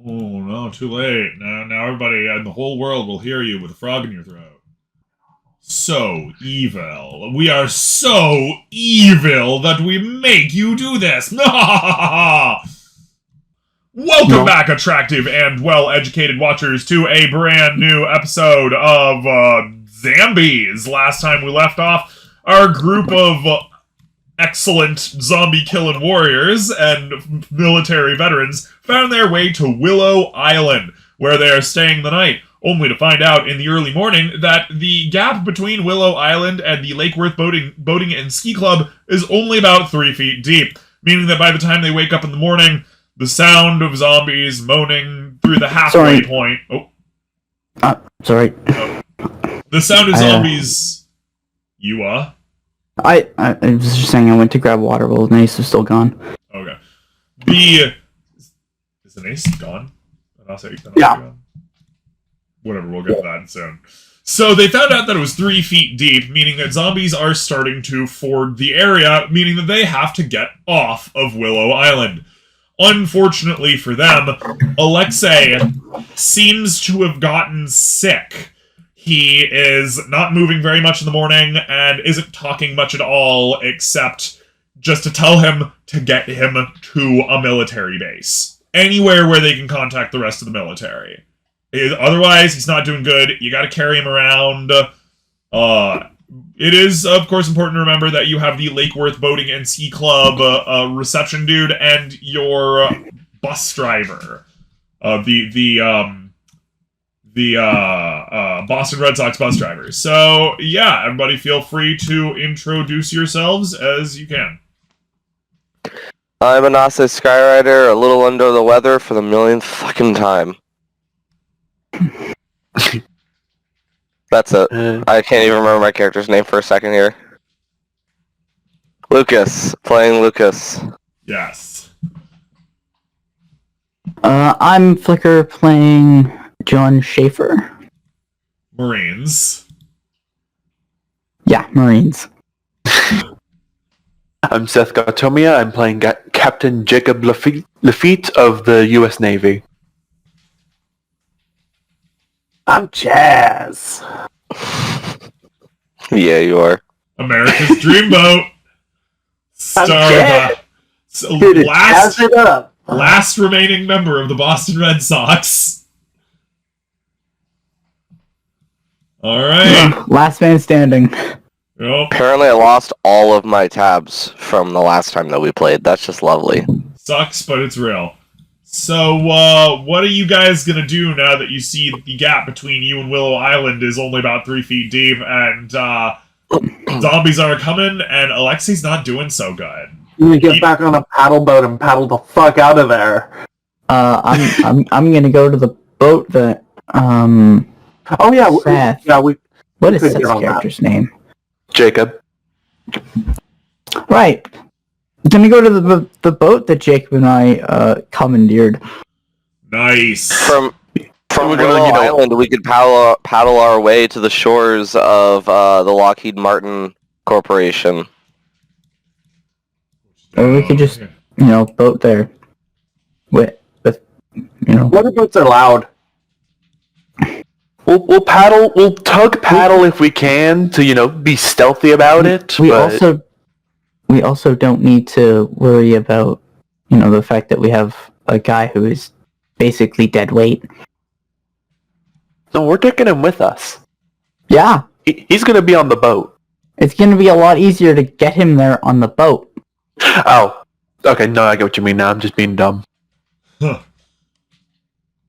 Oh no, too late. Now everybody in the whole world will hear you with a frog in your throat. So evil. We are so evil that we make you do this. Welcome back, attractive and well-educated watchers, to a brand new episode of Zambies. Last time we left off, our group of excellent zombie-killing warriors and military veterans found their way to Willow Island, where they are staying the night, only to find out in the early morning that the gap between Willow Island and the Lake Worth Boating and Ski Club is only about 3 feet deep, meaning that by the time they wake up in the morning, the sound of zombies moaning through the halfway point... Sorry. Oh. The sound of zombies... I was just saying I went to grab water while the Ace was still gone. Okay. Is the Ace gone? Yeah. Whatever, we'll get to that soon. So they found out that it was 3 feet deep, meaning that zombies are starting to ford the area, meaning that they have to get off of Willow Island. Unfortunately for them, Alexei seems to have gotten sick. He is not moving very much in the morning and isn't talking much at all, except just to tell him to get him to a military base. Anywhere where they can contact the rest of the military. Otherwise, he's not doing good. You gotta carry him around. It is, of course, important to remember that you have the Lake Worth Boating and Ski Club reception dude and your bus driver. The Boston Red Sox bus driver. So, yeah, everybody feel free to introduce yourselves as you can. I'm a NASA Skyrider, a little under the weather for the millionth fucking time. That's it. I can't even remember my character's name for a second here. Lucas. Playing Lucas. Yes. I'm Flicker playing John Schaefer. Marines. Yeah, Marines. I'm Seth Gautomia. I'm playing Captain Jacob Lafitte of the U.S. Navy. I'm Chaz. Yeah, you are. America's Dreamboat. Last remaining member of the Boston Red Sox. Alright. Last man standing. Yep. Apparently I lost all of my tabs from the last time that we played. That's just lovely. Sucks, but it's real. So, what are you guys gonna do now that you see the gap between you and Willow Island is only about 3 feet deep, and, zombies are coming, and Alexei's not doing so good? I'm gonna get back on a paddle boat and paddle the fuck out of there. I'm gonna go to the boat that, Oh yeah, Seth. What is could Seth's get on that. character's name? Jacob. Right. Gonna go to the boat that Jacob and I, commandeered. Nice. From We're Willow gonna, Island, we could paddle our way to the shores of the Lockheed Martin Corporation. Or we could just, boat there. With Motorboats are loud. We'll paddle. We'll tug paddle if we can to be stealthy about it. We also don't need to worry about the fact that we have a guy who is basically dead weight. No, we're taking him with us. Yeah, He's gonna be on the boat. it's gonna be a lot easier to get him there on the boat. Oh, okay. No, I get what you mean now. I'm just being dumb. Huh.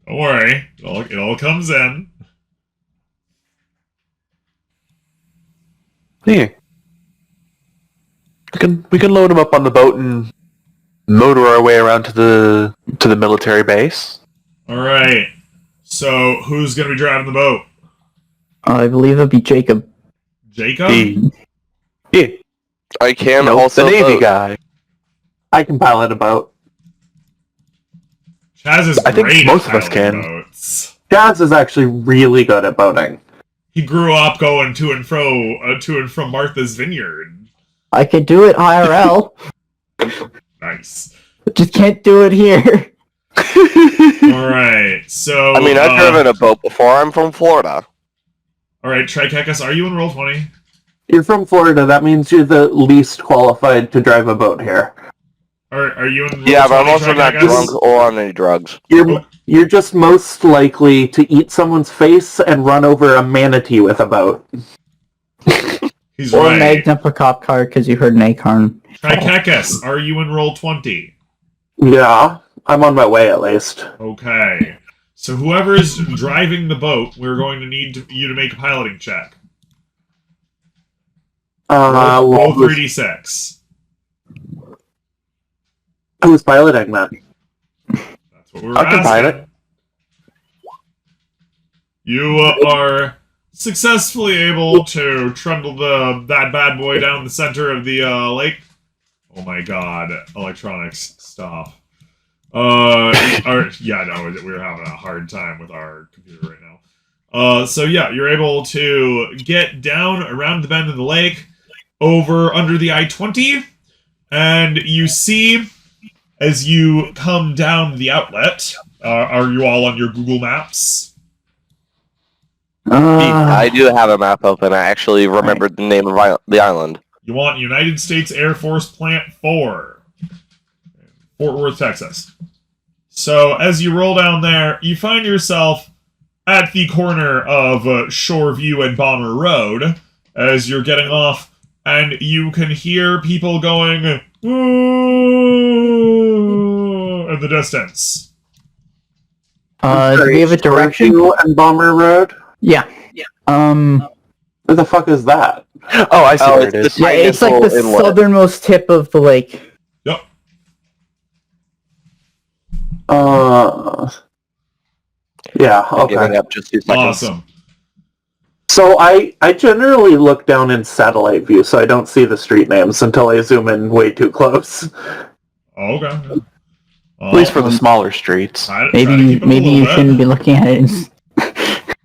Don't worry. It all comes in. Yeah. We can load him up on the boat and motor our way around to the military base. Alright. So, who's gonna be driving the boat? I believe it'll be Jacob. Jacob? Yeah. I can also the Navy vote. guy. I can pilot a boat. Chaz is I think great most at of us piloting can. boats. Jazz is actually really good at boating. He grew up going to and from Martha's Vineyard. I could do it IRL. Nice. Just can't do it here. Alright, so... I mean, I've driven a boat before. I'm from Florida. Alright, Trikekis, are you in roll 20? You're from Florida. That means you're the least qualified to drive a boat here. Are you in roll Yeah, 20, but I'm also not Trikekis? drunk or on any drugs. You're just most likely to eat someone's face and run over a manatee with a boat. He's Or right. magged up a cop car because you heard an acorn. Trikekis, are you in roll 20? Yeah, I'm on my way at least. Okay. So whoever is driving the boat, we're going to need you to make a piloting check. Roll 3d6. Who's piloting that? That's what we were I can asking. pilot. You are successfully able to trundle that bad boy down the center of the lake. Oh my god, electronics, stop. Yeah, no, we're having a hard time with our computer right now. So yeah, you're able to get down around the bend of the lake, over under the I-20, and you see, as you come down the outlet, are you all on your Google Maps? I do have a map open. I actually remembered the name of the island. You want United States Air Force Plant 4, Fort Worth, Texas. So as you roll down there, you find yourself at the corner of Shoreview and Bomber Road as you're getting off, and you can hear people going "Ooh," in the distance. Do we have a direction? Shoreview and Bomber Road? Yeah. Where the fuck is that? Oh, I see where it's it is. the Yeah, it's like the inlet. southernmost tip of the lake. Yep. Yeah, I'm giving okay. up just 2 seconds. Awesome. So I generally look down in satellite view, so I don't see the street names until I zoom in way too close. Okay. At least for the smaller streets. Maybe you shouldn't be looking at it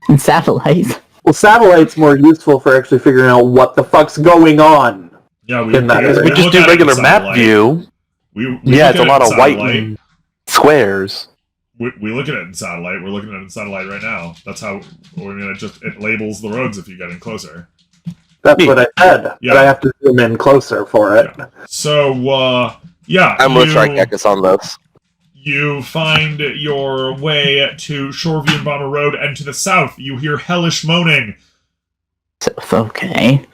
in satellite. Well, satellite's more useful for actually figuring out what the fuck's going on. Yeah, we in that Because we area. just look do at it in regular map satellite. view. We Yeah, look it's at a it lot in of white satellite. and squares. We look at it in satellite. We're looking at it in satellite right now. That's how. I mean, it labels the roads if you get in closer. That's what I said, Yeah. but I have to zoom in closer for it. Yeah. So, yeah. I'm with Trikekis on this. You find your way to Shoreview and Bomber Road, and to the south, you hear hellish moaning. So, okay.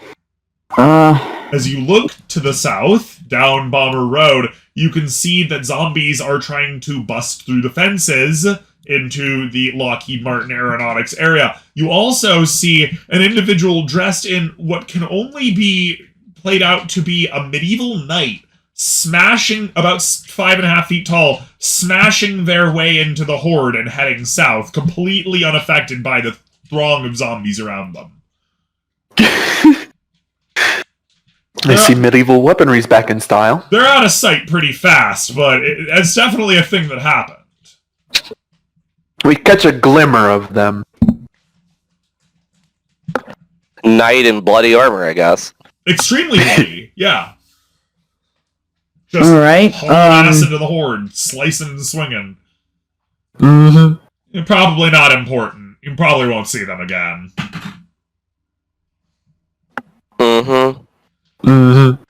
As you look to the south, down Bomber Road, you can see that zombies are trying to bust through the fences into the Lockheed Martin Aeronautics area. You also see an individual dressed in what can only be played out to be a medieval knight, smashing, about 5.5 feet tall, smashing their way into the horde and heading south, completely unaffected by the throng of zombies around them. They see medieval weaponry's back in style. They're out of sight pretty fast, but it's definitely a thing that happened. We catch a glimmer of them. Knight in bloody armor, I guess. Extremely bloody, yeah. Just Alright, hauling ass into the horde, slicing and swinging. Mm-hmm. Probably not important. You probably won't see them again. Mm-hmm. Mm-hmm.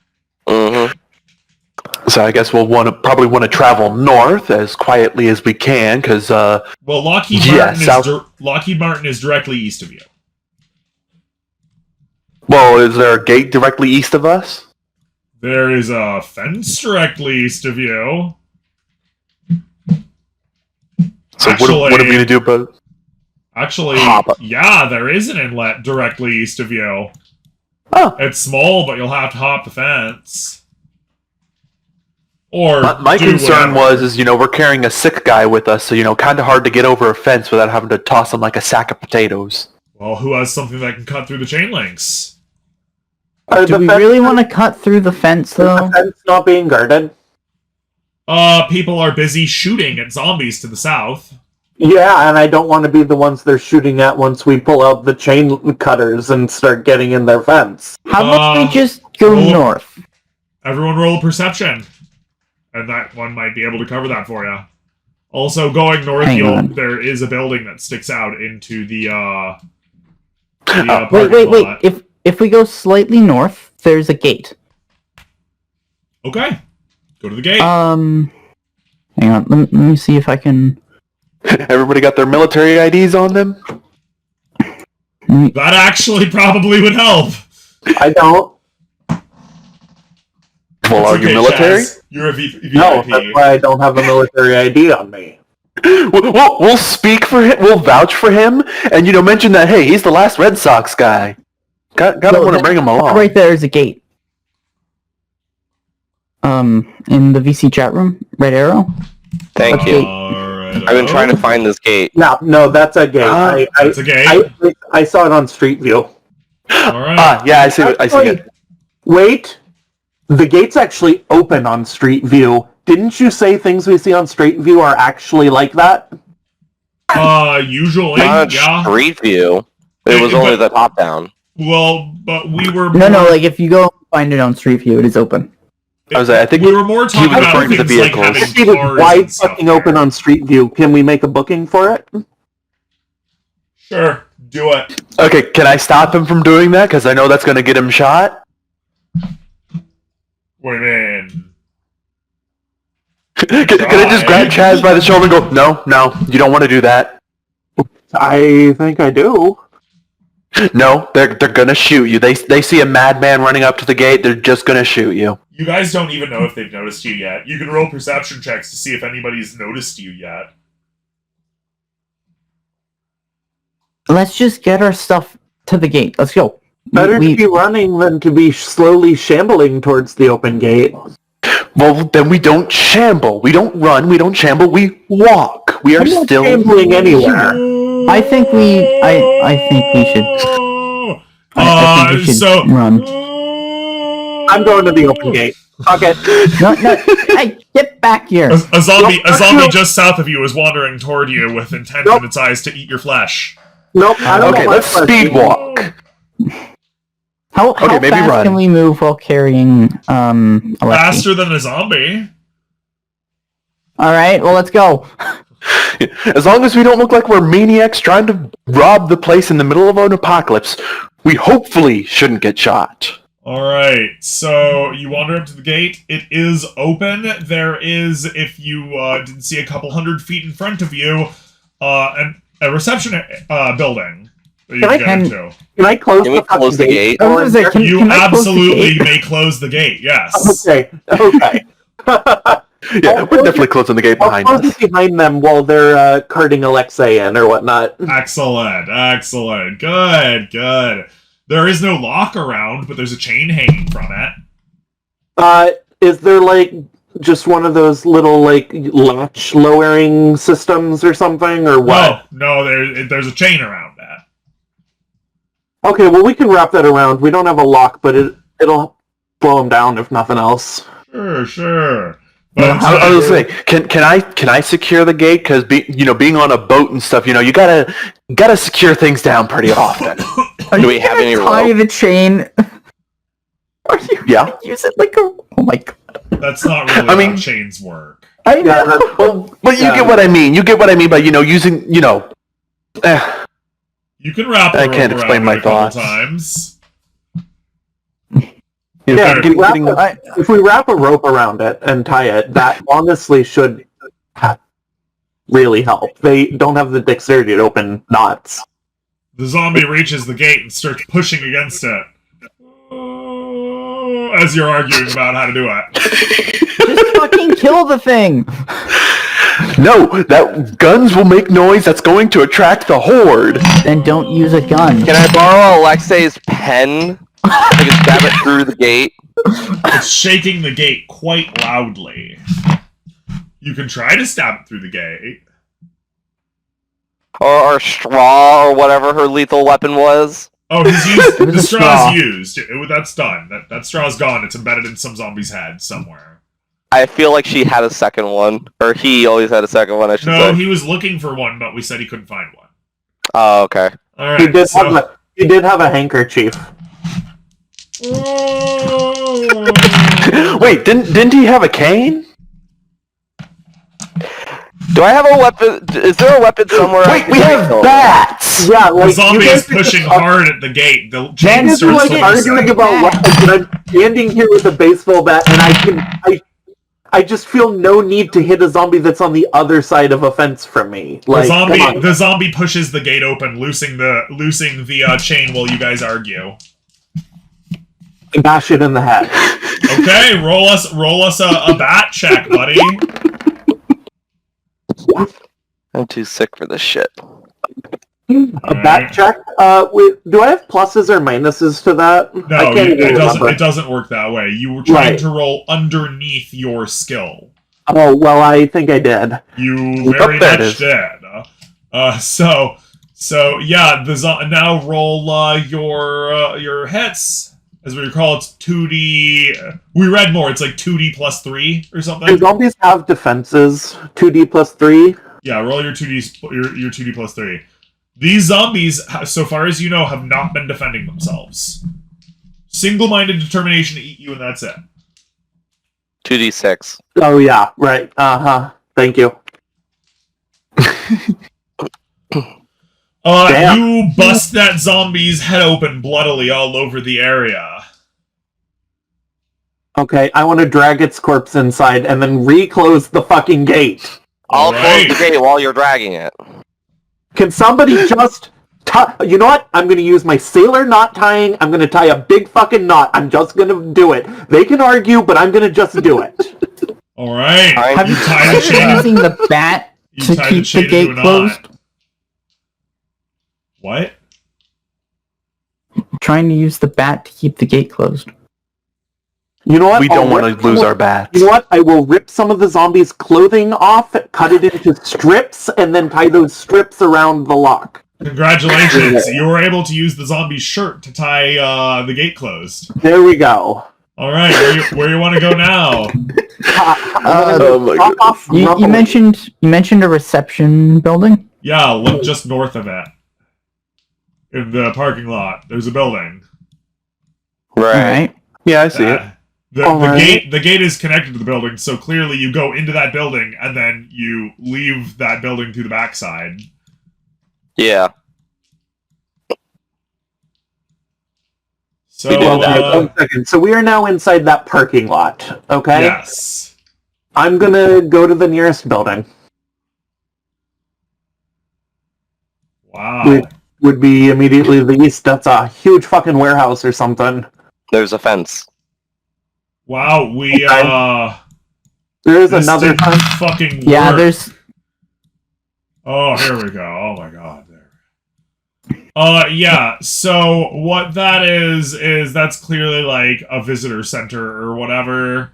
Mm-hmm. So I guess we'll probably want to travel north as quietly as we can, because Well, Lockheed Martin is directly east of you. well, is there a gate directly east of us? There is a fence directly east of you. So what are we gonna do about? Actually, Hop. yeah, there is an inlet directly east of you. Oh, It's small, but you'll have to hop the fence. Or my do concern whatever. was, we're carrying a sick guy with us, so kind of hard to get over a fence without having to toss him like a sack of potatoes. Well, who has something that can cut through the chain links? Do we really want to cut through the fence, though? The fence not being guarded? People are busy shooting at zombies to the south. Yeah, and I don't want to be the ones they're shooting at once we pull out the chain cutters and start getting in their fence. How about we just go roll- north? Everyone roll a perception. And that one might be able to cover that for you. Also, going north, Hang on. there is a building that sticks out into the Wait, parking lot. If we go slightly north, there's a gate. Okay. Go to the gate. Hang on. Let me see if I can. Everybody got their military IDs on them? That actually probably would help. I don't. Well, are you Okay, military? Chaz, you're a VIP. No, that's why I don't have a military ID on me. We'll speak for him. We'll vouch for him, and mention that hey, he's the last Red Sox guy. Gotta want to bring him along. Right there is a gate. In the VC chat room, red arrow. Thank Okay. you. Alright. I've been trying to find this gate. No, that's a gate. It's a gate. I saw it on Street View. Alright. Yeah, I see it. Wait, the gate's actually open on Street View. Didn't you say things we see on Street View are actually like that? Usually, Not yeah. Street View. It was only the top down. Well, but we were No, like if you go find it on Street View, it is open. I think we were more talking was about referring to the things like vehicles. having Street is cars wide and stuff fucking open there. on Street View. Can we make a booking for it? Sure, do it. Okay, can I stop him from doing that? Because I know that's going to get him shot. What do you mean? Can I just grab Chaz by the shoulder and go, no, you don't want to do that. I think I do. No, they're gonna shoot you. They see a madman running up to the gate. They're just gonna shoot you. You guys don't even know if they've noticed you yet. You can roll perception checks to see if anybody's noticed you yet. Let's just get our stuff to the gate. Let's go. Better to be running than to be slowly shambling towards the open gate. Well, then we don't shamble. We don't run. We don't shamble. We walk. We are I'm not still shambling anywhere. I think we should. I think we should run. I'm going to the open gate. Okay. No, hey, get back here. A zombie just south of you is wandering toward you with intent in its eyes to eat your flesh. Nope. I don't Okay, know let's speed walk. How maybe fast run. can we move while carrying Alexi? Faster than a zombie. All right, well, let's go. As long as we don't look like we're maniacs trying to rob the place in the middle of an apocalypse, we hopefully shouldn't get shot. Alright, so you wander up to the gate. It is open. There is, if you didn't see a couple 100 feet in front of you, a reception building that you can get into. Can I close Can we close the gate? I was gonna say, You can I close the absolutely gate? may close the gate, yes. Okay. Yeah, we're definitely closing the gate I'll behind close us. it behind them while they're carting Alexei in or whatnot. Excellent. Good. There is no lock around, but there's a chain hanging from it. Is there like just one of those little like latch lowering systems or something or what? No, there's a chain around that. Okay, well we can wrap that around. We don't have a lock, but it'll blow them down if nothing else. Sure. But I was saying, can I secure the gate? Because being on a boat and stuff, you gotta secure things down pretty often. Do we have any tie rope? the chain? Are you gonna use it like a? Oh my god! that's not really how chains work. I know. Yeah, But you get what I mean. You get what I mean by using You can wrap a I rope can't explain around my it a couple thoughts. times. Yeah, getting if we wrap a rope around it and tie it, that honestly should really help. They don't have the dexterity to open knots. The zombie reaches the gate and starts pushing against it. As you're arguing about how to do it. Just fucking kill the thing. No, that guns will make noise that's going to attract the horde. Then don't use a gun. Can I borrow Alexei's pen? I can stab it through the gate. It's shaking the gate quite loudly. You can try to stab it through the gate. Or straw, or whatever her lethal weapon was. Oh, he's used. was The a straw's straw. used. That's done. That straw's gone. It's embedded in some zombie's head somewhere. I feel like she had a second one. Or he always had a second one, I should No, say. he was looking for one, but we said he couldn't find one. Oh, okay. All He right. did have a handkerchief. Wait, didn't he have a cane? Do I have a weapon? Is there a weapon somewhere? Wait, we have bats! Yeah, The like zombie you is guys are pushing just hard at the gate. The Then chain It's starts like to arguing loosen. about weapons, but I'm standing here with a baseball bat, and I just feel no need to hit a zombie that's on the other side of a fence from me. Like, come on. The zombie pushes the gate open, loosing the chain while you guys argue. Bash it in the head. Okay, roll us a bat check, buddy. I'm too sick for this shit. A bat check? Wait, do I have pluses or minuses to that? I No, can't even remember. it doesn't work that way. You were trying Right. to roll underneath your skill. Oh, well, I think I did. You very there it much is. did. So yeah, now roll your hits. As we recall, it's 2D. We read more. It's like 2D plus 3 or Do something. zombies have defenses? 2D plus 3? Yeah, roll your 2D plus 3. These zombies, so far as you know, have not been defending themselves. Single-minded determination to eat you, and that's it. 2d6. Oh, yeah, right. Uh-huh. Thank you. Damn. You bust that zombie's head open bloodily all over the area. Okay, I want to drag its corpse inside and then reclose the fucking gate. I'll Alright. close the gate while you're dragging it. Can somebody just... You know what? I'm going to use my sailor knot tying. I'm going to tie a big fucking knot. I'm just going to do it. They can argue, but I'm going to just do it. Alright. Have You you tie the chain. using the bat You to tie keep chain the gate into a closed? knot. What? Trying to use the bat to keep the gate closed. You know what? We don't I'll want rip to lose some our of- bats. You know what? I will rip some of the zombies' clothing off, cut it into strips, and then tie those strips around the lock. Congratulations. You were able to use the zombie's shirt to tie the gate closed. There we go. Alright, where you want to go now? Oh my Knock off You rumbling. mentioned a reception building. Yeah, look just north of it. In the parking lot. There's a building. All Right. right. Yeah, I see it. The gate is connected to the building, so clearly you go into that building and then you leave that building through the backside. Yeah. So We did that. 1 second. So we are now inside that parking lot, okay? yes. I'm gonna go to the nearest building. Wow. Would be immediately to the east. That's a huge fucking warehouse or something. There's a fence. Wow, There's this another didn't fence. fucking Yeah, work. there's Oh, here we go. Oh my god. There. Yeah, so what that is that's clearly like a visitor center or whatever,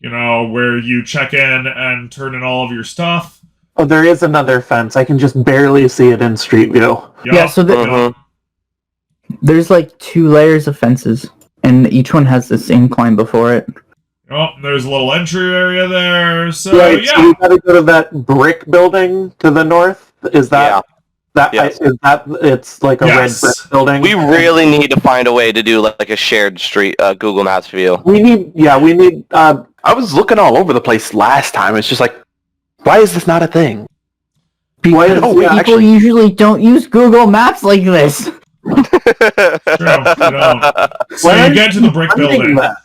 you know, where you check in and turn in all of your stuff. Oh, there is another fence. I can just barely see it in Street View. Yeah, so Mhm. there's like 2 layers of fences, and each one has this incline before it. Oh, there's a little entry area there. So Right, yeah. so you gotta go to that brick building to the north. Is that Yes. is that it's like a Yes. red brick building? We really need to find a way to do like a shared street Google Maps view. we need I was looking all over the place last time. It's just like, why is this not a thing? Because oh, yeah, People actually, usually don't use Google Maps like this. True, you don't. So Why you get to the brick finding building. that?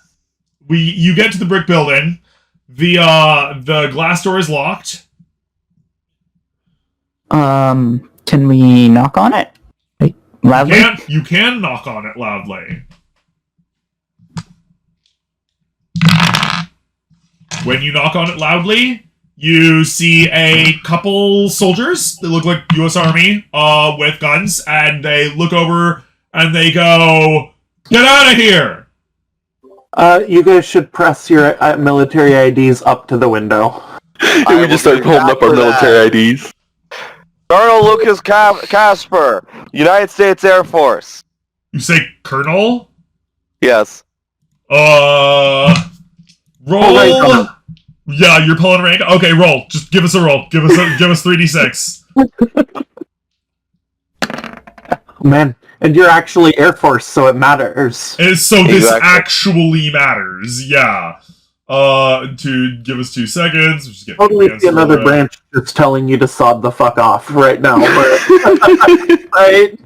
You get to the brick building. The glass door is locked. Can we knock on it? Like, loudly? You can knock on it loudly. When you knock on it loudly, you see a couple soldiers that look like U.S. Army with guns, and they look over and they go, "Get out of here!" You guys should press your military IDs up to the window. we just start holding up our military IDs. Colonel Lucas Casper, United States Air Force. You say, "Colonel." Yes. Roll. rank on it. Yeah, you're pulling rank. Okay, roll. Just give us a roll. Give us 3d6. Man, and you're actually Air Force, so it matters. So this Exactly. actually matters. Yeah. To give us 2 seconds. Just get Totally see another branch that's telling you to sod the fuck off right now. Right?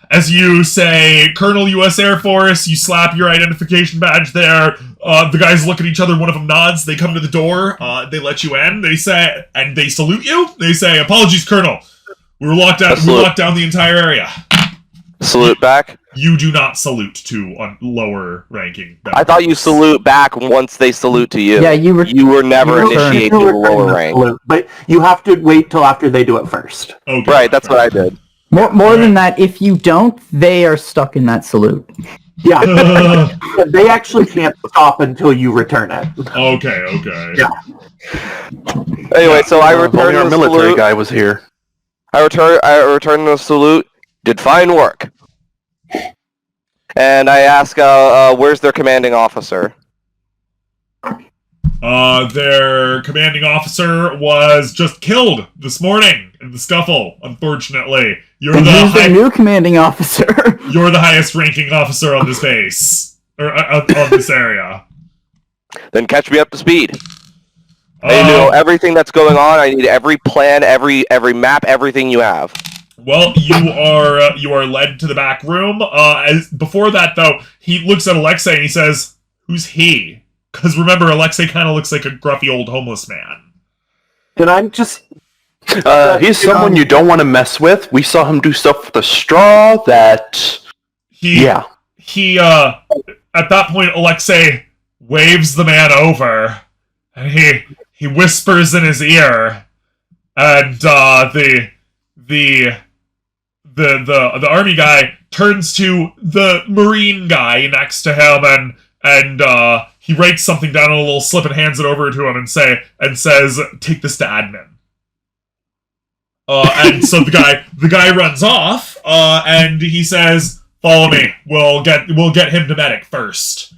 As you say, Colonel U.S. Air Force, you slap your identification badge there. The guys look at each other, one of them nods, they come to the door, they let you in, they say, and they salute you. They say, apologies, Colonel. We were locked down, the entire area. Salute back? You do not salute to lower ranking. I thought you salute back once they salute to you. Yeah, you were never initiated to a lower rank. Salute, but you have to wait till after they do it first. Okay. Right, that's what I did. More than that, if you don't, they are stuck in that salute. Yeah, they actually can't stop until you return it. Okay. Yeah. Anyway, so I Only returned our the military salute. guy was here. I returned the salute. Did fine work. And I ask, where's their commanding officer? Their commanding officer was just killed this morning in the scuffle, unfortunately. You're Who's the new commanding officer? You're the highest ranking officer on this base. Or of this area. Then catch me up to speed. I need to know everything that's going on. I need every plan, every map, everything you have. Well, you are led to the back room. Before that, though, he looks at Alexei and he says, "Who's he?" Because remember, Alexei kind of looks like a gruffy old homeless man. And I'm just... He's someone you don't want to mess with. We saw him do stuff with a straw that... He, at that point, Alexei waves the man over, and he whispers in his ear, and the army guy turns to the Marine guy next to him, and he writes something down on a little slip and hands it over to him and says, "Take this to admin." And so the guy runs off, and he says, "Follow me. We'll get him to medic first."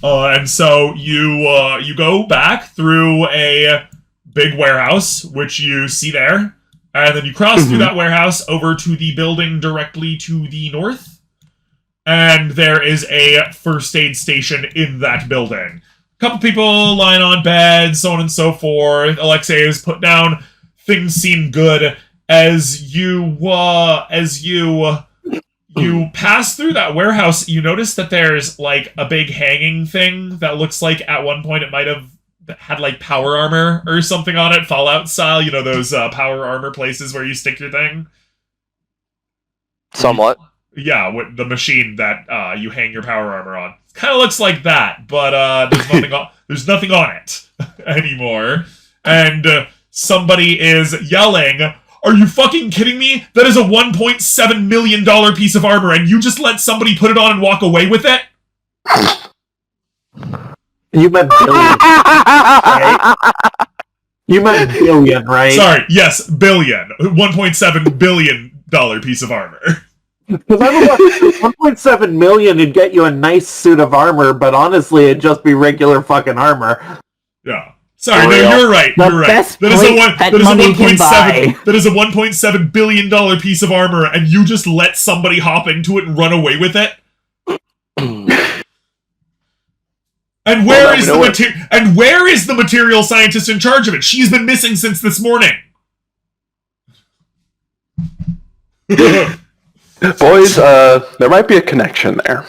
And so you go back through a big warehouse, which you see there, and then you cross through that warehouse over to the building directly to the north, and there is a first aid station in that building. A couple people lying on beds, so on and so forth. Alexei is put down. Things seem good. As you pass through that warehouse, you notice that there's like a big hanging thing that looks like at one point it might have had like power armor or something on it, Fallout style. You know those power armor places where you stick your thing? Somewhat. Yeah, with the machine that you hang your power armor on. Kind of looks like that, but there's nothing on it anymore. And somebody is yelling, "Are you fucking kidding me? That is a $1.7 million piece of armor, and you just let somebody put it on and walk away with it?" You meant billion, right? You meant billion, right? Sorry, yes, billion. $1.7 billion piece of armor. Because I was like, 1.7 million would get you a nice suit of armor, but honestly, it'd just be regular fucking armor. Yeah. Sorry, no, you're right. You're right. That is a $1.7 billion piece of armor, and you just let somebody hop into it and run away with it. And where is the material scientist in charge of it? She's been missing since this morning. Boys, there might be a connection there.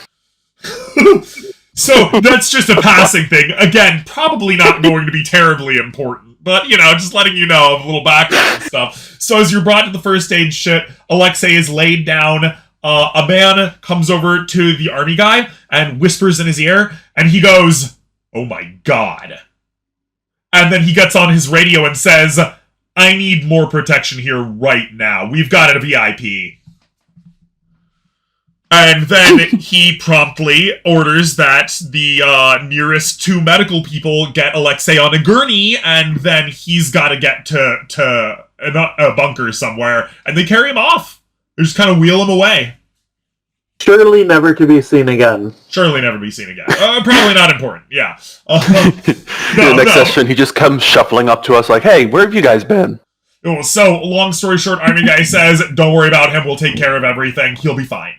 So that's just a passing thing. Again, probably not going to be terribly important, but just letting you know of a little background and stuff. So as you're brought to the first aid shit, Alexei is laid down. A man comes over to the army guy and whispers in his ear, and he goes, "Oh my god." And then he gets on his radio and says, "I need more protection here right now. We've got a VIP." And then he promptly orders that the nearest 2 medical people get Alexei on a gurney, and then he's got to get to a bunker somewhere, and they carry him off. They just kind of wheel him away. Surely never to be seen again. Surely never be seen again. Probably not important, yeah. The next session, he just comes shuffling up to us like, "Hey, where have you guys been?" So, long story short, army guy says, "Don't worry about him, we'll take care of everything, he'll be fine."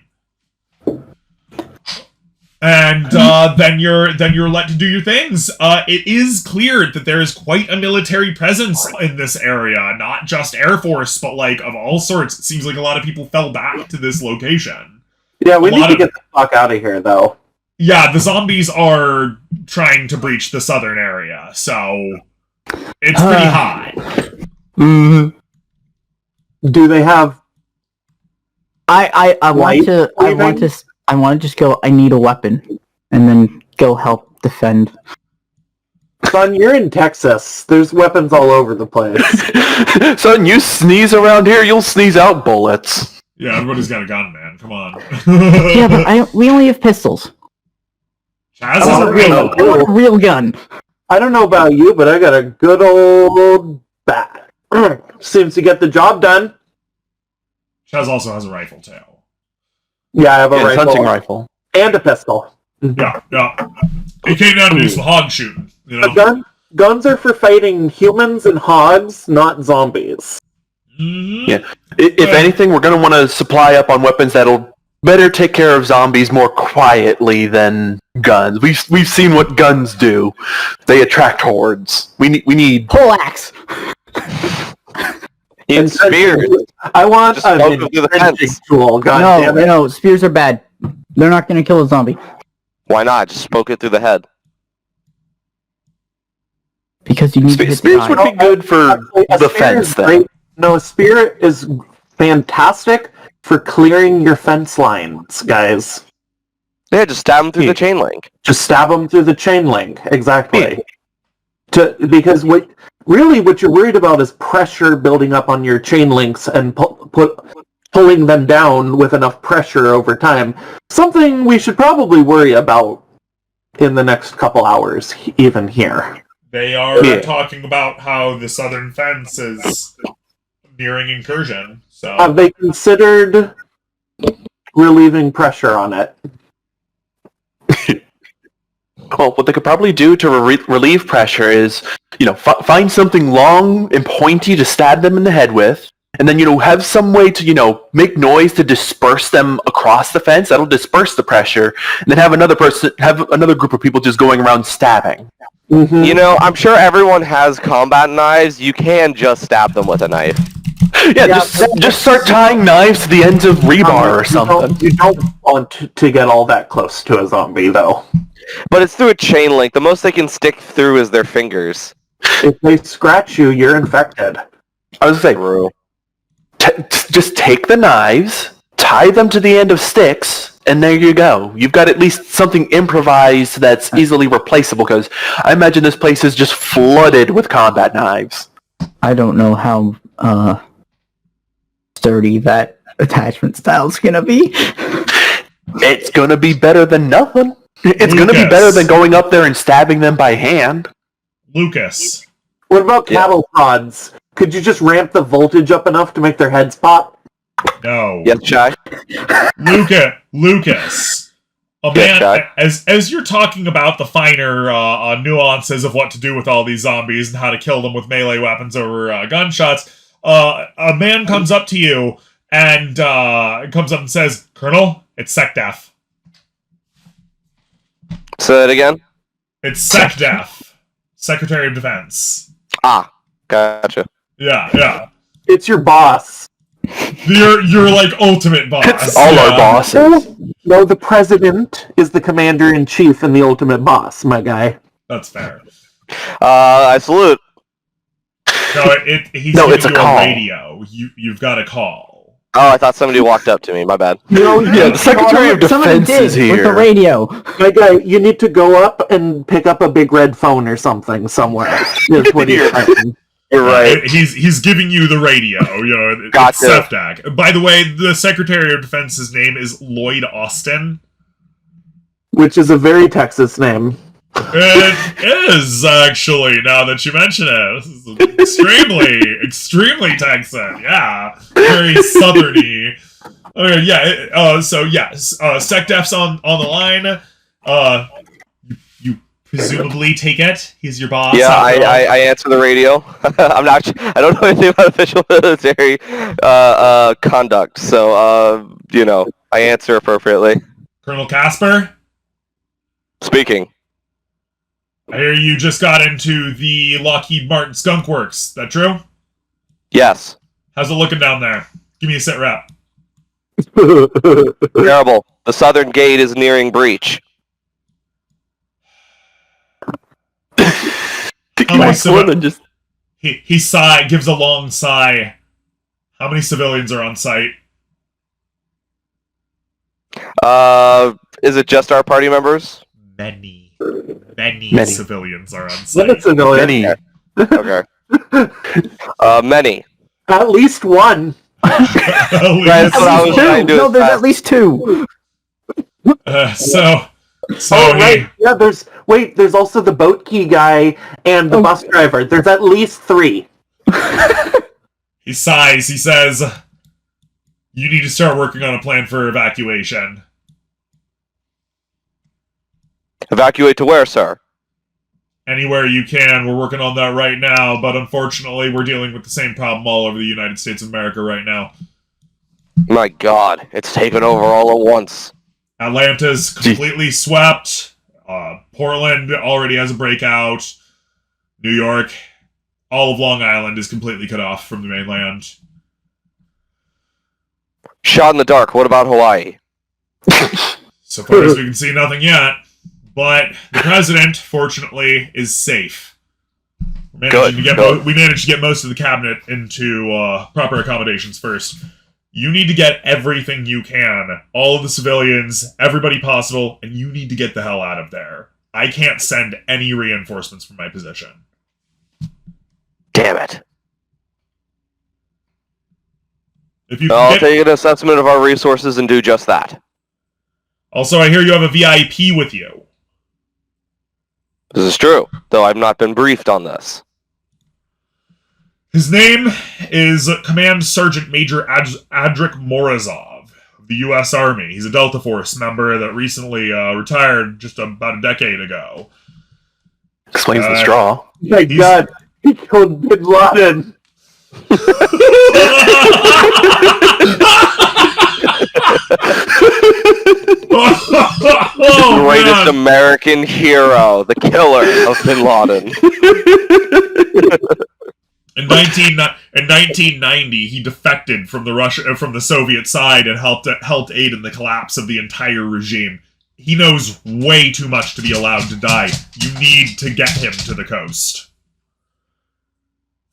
And then you're let to do your things. It is clear that there is quite a military presence in this area, not just Air Force, but like of all sorts. It seems like a lot of people fell back to this location. Yeah, we need to get the fuck out of here, though. Yeah, the zombies are trying to breach the southern area, so it's pretty hot. Mm-hmm. Do they have? I want to just go. I need a weapon, and then go help defend. Son, you're in Texas. There's weapons all over the place. Son, you sneeze around here, you'll sneeze out bullets. Yeah, everybody's got a gun, man. Come on. Yeah, but we only have pistols. Chaz has a real I want a real gun. I don't know about you, but I got a good old bat. Seems to get the job done. Chaz also has a rifle too. Yeah, I have a Hunting rifle. and a pistol. Yeah. He came down to do some hog shooting. You know? Guns are for fighting humans and hogs, not zombies. Mm-hmm. Yeah. If anything, we're going to want to supply up on weapons that'll better take care of zombies more quietly than guns. We've seen what guns do. They attract hordes. We need Poleaxe. In spears. I want Just a go through the entrenching fence. tool. God damn it. No, spears are bad. They're not going to kill a zombie. Why not? Just poke it through the head. Because you need to hit the spears eye. would be good for A the spear fence is then. great. No, a spear is fantastic for clearing your fence lines, guys. Yeah, just stab him through the chain link. Just stab them through the chain link. Exactly. Because what you're worried about is pressure building up on your chain links and pulling them down with enough pressure over time. Something we should probably worry about in the next couple hours, even here. They are talking about how the southern fence is nearing incursion. So Have they considered relieving pressure on it? Well, what they could probably do to relieve pressure is, find something long and pointy to stab them in the head with, and then, have some way to, make noise to disperse them across the fence. That'll disperse the pressure, and then have another group of people just going around stabbing. Mm-hmm. I'm sure everyone has combat knives. You can just stab them with a knife. Yeah, just start tying knives to the ends of rebar or something. You don't want to get all that close to a zombie, though. But it's through a chain link. The most they can stick through is their fingers. If they scratch you, you're infected. I was going to say, just take the knives, tie them to the end of sticks, and there you go. You've got at least something improvised that's easily replaceable, because I imagine this place is just flooded with combat knives. I don't know how sturdy that attachment style's gonna be. It's gonna be better than nothing. It's gonna be better than going up there and stabbing them by hand. Lucas. What about cattle prods? Could you just ramp the voltage up enough to make their heads pop? No. Yes, Shy? Lucas. As you're talking about the finer nuances of what to do with all these zombies and how to kill them with melee weapons over gunshots, a man comes up to you and says, "Colonel, it's SecDef." Say it again? It's SecDef, Secretary of Defense. Ah, gotcha. Yeah. It's your boss. You're like ultimate boss. It's all our bosses. No, the president is the commander-in-chief and the ultimate boss, my guy. That's fair. I salute. It's a call. Radio. You've got a call. Oh, I thought somebody walked up to me. My bad. Yeah, the Secretary of Defense is here. With the radio. My guy, you need to go up and pick up a big red phone or something somewhere. That's what he's saying. You're right. He's giving you the radio. It's Gotcha. SecDef. By the way, the Secretary of Defense's name is Lloyd Austin. Which is a very Texas name. It is, actually, now that you mention it. This is extremely Texan. Yeah. Very southerny. Okay, SecDef's on the line. You presumably take it. He's your boss. Yeah, I answer the radio. I don't know anything about official military conduct, so I answer appropriately. Colonel Casper? Speaking. I hear you just got into the Lockheed Martin Skunk Works. That true? Yes. How's it looking down there? Give me a sit rep. Terrible. The southern gate is nearing breach. How many he gives a long sigh. How many civilians are on site? Is it just our party members? Many civilians are on Many site. civilians. Okay. Many. At least one. That's what I was trying to do. No, there's at least 2. So right. Yeah, there's also the boat key guy and the bus driver. There's at least 3. He sighs. He says, "You need to start working on a plan for evacuation." Evacuate to where, sir? Anywhere you can. We're working on that right now, but unfortunately, we're dealing with the same problem all over the United States of America right now. My God, it's taken over all at once. Atlanta's completely swept. Portland already has a breakout. New York, all of Long Island is completely cut off from the mainland. Shot in the dark. What about Hawaii? So far as we can see, nothing yet. But the president, fortunately, is safe. We managed to get most of the cabinet into proper accommodations first. You need to get everything you can, all of the civilians, everybody possible, and you need to get the hell out of there. I can't send any reinforcements from my position. Damn it. If you I'll take an assessment of our resources and do just that. Also, I hear you have a VIP with you. This is true, though I've not been briefed on this. His name is Command Sergeant Major Adric Morozov of the U.S. Army. He's a Delta Force member that recently retired just about a decade ago. Explains the straw. My God, he killed Bin Laden. Greatest American hero, the killer of Bin Laden. In 1990, he defected from the Soviet side and helped aid in the collapse of the entire regime. He knows way too much to be allowed to die. You need to get him to the coast.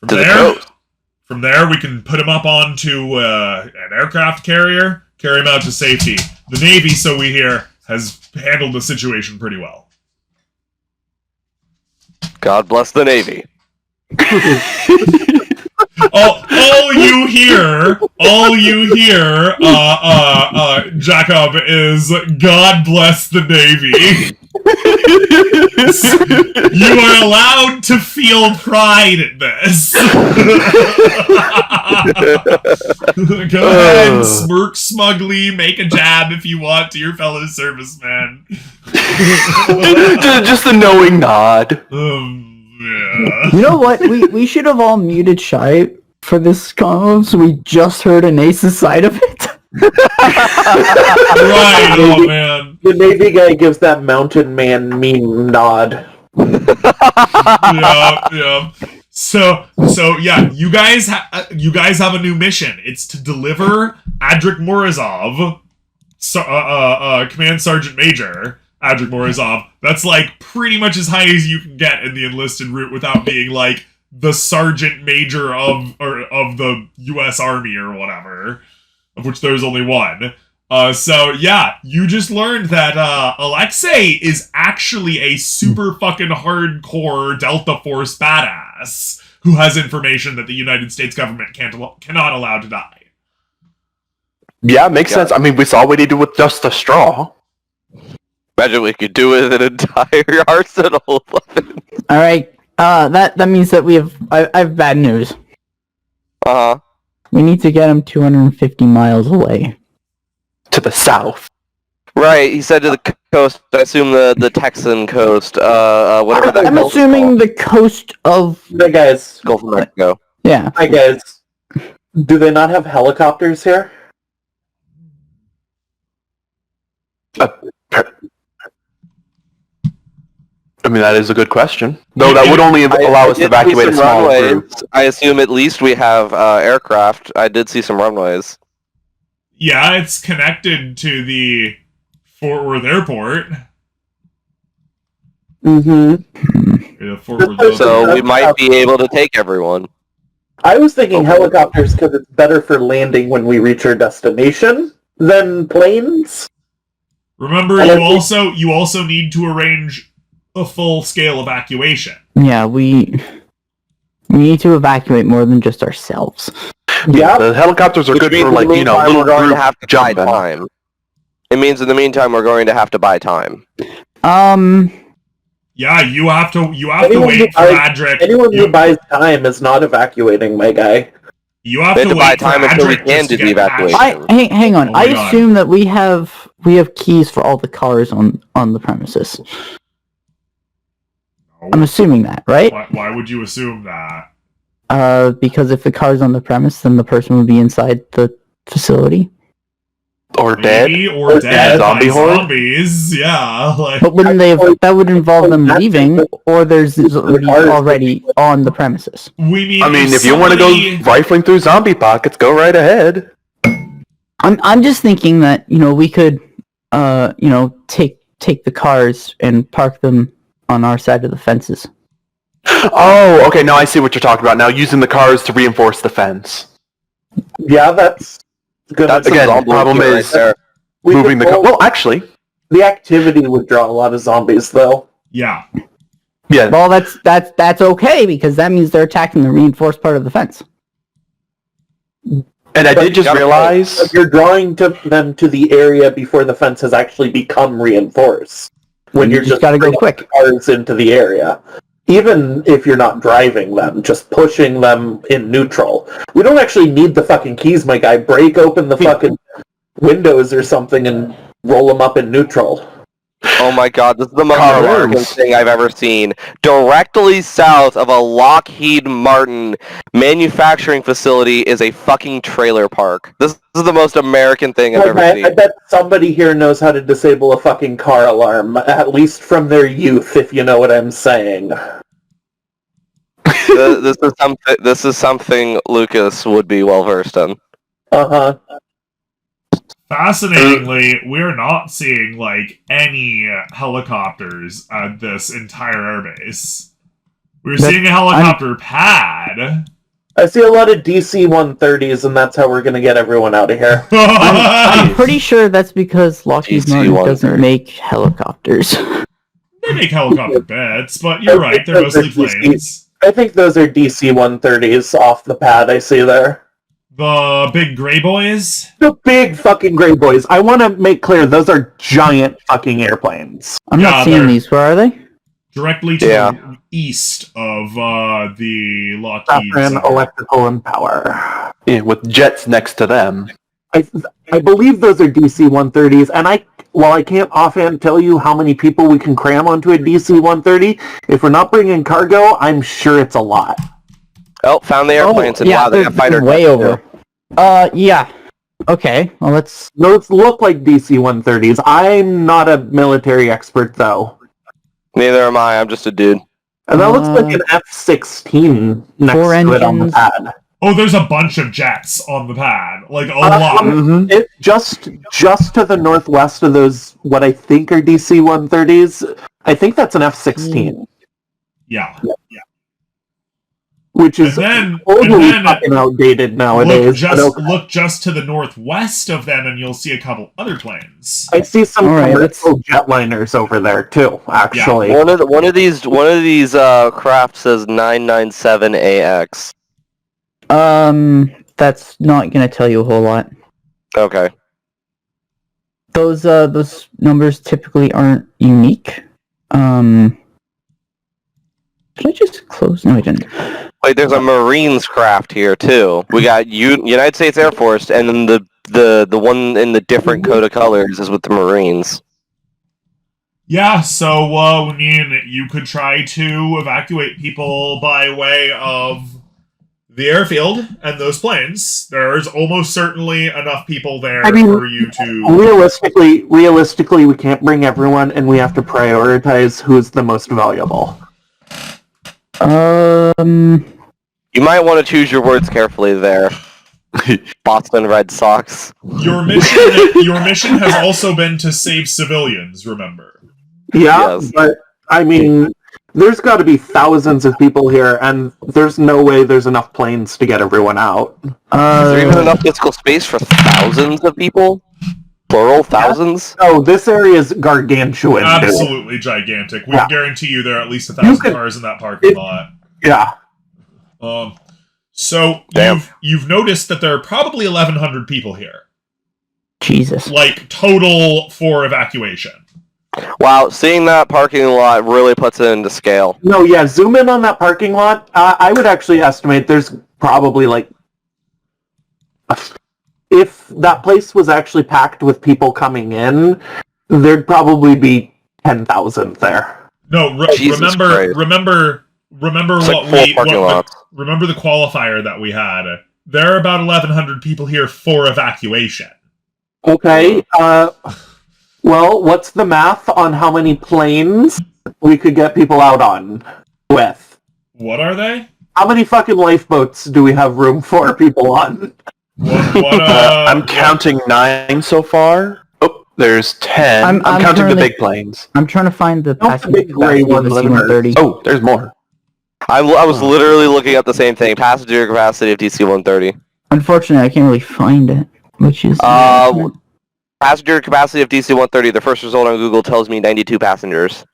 From there, we can put him up onto an aircraft carrier, carry him out to safety. The Navy, so we hear, has handled the situation pretty well. God bless the Navy. all you hear, Jacob, is God bless the Navy. You are allowed to feel pride in this. Go ahead, smirk smugly, make a jab if you want to your fellow servicemen. Just a knowing nod. Yeah. You know what? We should have all muted Shy for this convo, so we just heard an Ace's side of it. Right, oh man. The Navy guy gives that mountain man mean nod. Yeah. So yeah, you guys have a new mission. It's to deliver Adric Morozov, Command Sergeant Major Adric Morozov. That's like pretty much as high as you can get in the enlisted route without being like the Sergeant Major of the U.S. Army or whatever, of which there's only one. So yeah, you just learned that Alexei is actually a super fucking hardcore Delta Force badass who has information that the United States government cannot allow to die. Yeah, makes sense. I mean, we saw what he did with just a straw. Imagine we could do with an entire arsenal of weapons. All right. That means that I have bad news. Uh-huh. We need to get him 250 miles away. To the south. Right, he said to the coast, I assume the Texan coast, whatever that I'm assuming the coast of... Hey guys. Gulf of Mexico. Yeah. Hi guys. Do they not have helicopters here? mean, that is a good question. Though that would only allow us to did see evacuate a some small runways. group. I assume at least we have aircraft. I did see some runways. Yeah, it's connected to the Fort Worth Airport. Mm-hmm. The Fort Worth So we might be able to take everyone. I was thinking helicopters because it's better for landing when we reach our destination than planes. Remember, you also need to arrange a full-scale evacuation. Yeah, we need to evacuate more than just ourselves. Yeah, The helicopters are Which good means for, in the like, you know, meantime, little we're going group to have to buy jumping. time. It means in the meantime we're going to have to buy time. Yeah, you have to Anyone wait for Adric. anyone who buys time is not evacuating, my guy. You have We to have to buy wait for time until we Adric can just to do the get evacuation. patched. Hang on. Oh my I God. assume that we have keys for all the cars on the premises. I'm assuming that, right? Why would you assume that? Because if the car's on the premise, then the person would be inside the facility. Or dead. Maybe, or dead zombie by horde? zombies. Yeah, like. But wouldn't that would involve them leaving, or there's already on the premises? We mean, I mean, if you want to go rifling through zombie pockets, go right ahead. I'm just thinking that we could take the cars and park them on our side of the fences. Oh, okay. Now I see what you're talking about. Now using the cars to reinforce the fence. Yeah, that's good. That's again, the problem is moving the car. Well, actually, the activity would draw a lot of zombies, though. Yeah. Yeah. Well, that's okay because that means they're attacking the reinforced part of the fence. And I did just realize you're drawing them to the area before the fence has actually become reinforced. When You you're just gotta go quick. Cars into the area. Even if you're not driving them, just pushing them in neutral. We don't actually need the fucking keys, my guy. Break open the fucking windows or something and roll them up in neutral. Oh my god, this is the most Car American alarms. thing I've ever seen. Directly south of a Lockheed Martin manufacturing facility is a fucking trailer park. This is the most American thing I've ever seen. I bet somebody here knows how to disable a fucking car alarm, at least from their youth, if you know what I'm saying. This is something Lucas would be well versed in. Uh-huh. Fascinatingly, we're not seeing, like, any helicopters at this entire airbase. We're seeing a helicopter pad. I see a lot of DC-130s, and that's how we're gonna get everyone out of here. I'm pretty sure that's because Lockheed Martin DC-130. doesn't make helicopters. They make helicopter beds, but you're right, they're mostly planes. I think those are DC-130s off the pad I see there. The big gray boys? The big fucking gray boys. I want to make clear, those are giant fucking airplanes. I'm not seeing these. Where are they? Directly to the east of the Lockheed Saffron, Center. electrical, and power. yeah, with jets next to them. I believe those are DC-130s, and while I can't offhand tell you how many people we can cram onto a DC-130, if we're not bringing cargo, I'm sure it's a lot. Oh, found the airplanes, and wow, they got fighter way jets, over. too. Yeah. Okay, well, Those look like DC-130s. I'm not a military expert, though. Neither am I, I'm just a dude. And that looks like an F-16 next four to it on the engines. pad. Oh, there's a bunch of jets on the pad. Like, a lot. It, just to the northwest of those, what I think are DC-130s, I think that's an F-16. Yeah. Which is totally fucking outdated nowadays. Look just to the northwest of them, and you'll see a couple other planes. I see some commercial jetliners over there too. Actually, one of these craft says 997AX. That's not gonna tell you a whole lot. Okay. Those numbers typically aren't unique. Did I just close? No, I didn't. Wait, there's a Marines craft here too. We got United States Air Force, and then the one in the different coat of colors is with the Marines. Yeah, so I mean, you could try to evacuate people by way of the airfield and those planes, there's almost certainly enough people there I mean, for you to... Realistically, we can't bring everyone, and we have to prioritize who's the most valuable. You might want to choose your words carefully there. Boston Red Sox. Your mission has also been to save civilians, remember. Yeah, Yes. but, I mean, there's got to be thousands of people here, and there's no way there's enough planes to get everyone out. Is there even enough physical space for thousands of people? Plural, thousands? Oh, this area is gargantuan. Absolutely gigantic. We guarantee you there are at least 1,000 cars in that parking lot. Yeah. So you've noticed that there are probably 1,100 people here. Jesus. Like, total for evacuation. Wow, seeing that parking lot really puts it into scale. No, yeah, zoom in on that parking lot. I would actually estimate there's probably, like... If that place was actually packed with people coming in, there'd probably be 10,000 there. No, remember It's what like remember the qualifier that we had. There are about 1,100 people here for evacuation. Okay, well, what's the math on how many planes we could get people out on with? What are they? How many fucking lifeboats do we have room for people on? I'm counting 9 so far. Oh, there's 10. I'm counting the big planes. I'm trying to find the passenger big gray capacity of the ones. C-130. Oh, there's more. I was literally looking at the same thing. Passenger capacity of DC-130. Unfortunately, I can't really find it, which is... Passenger capacity of DC-130, the first result on Google tells me 92 passengers.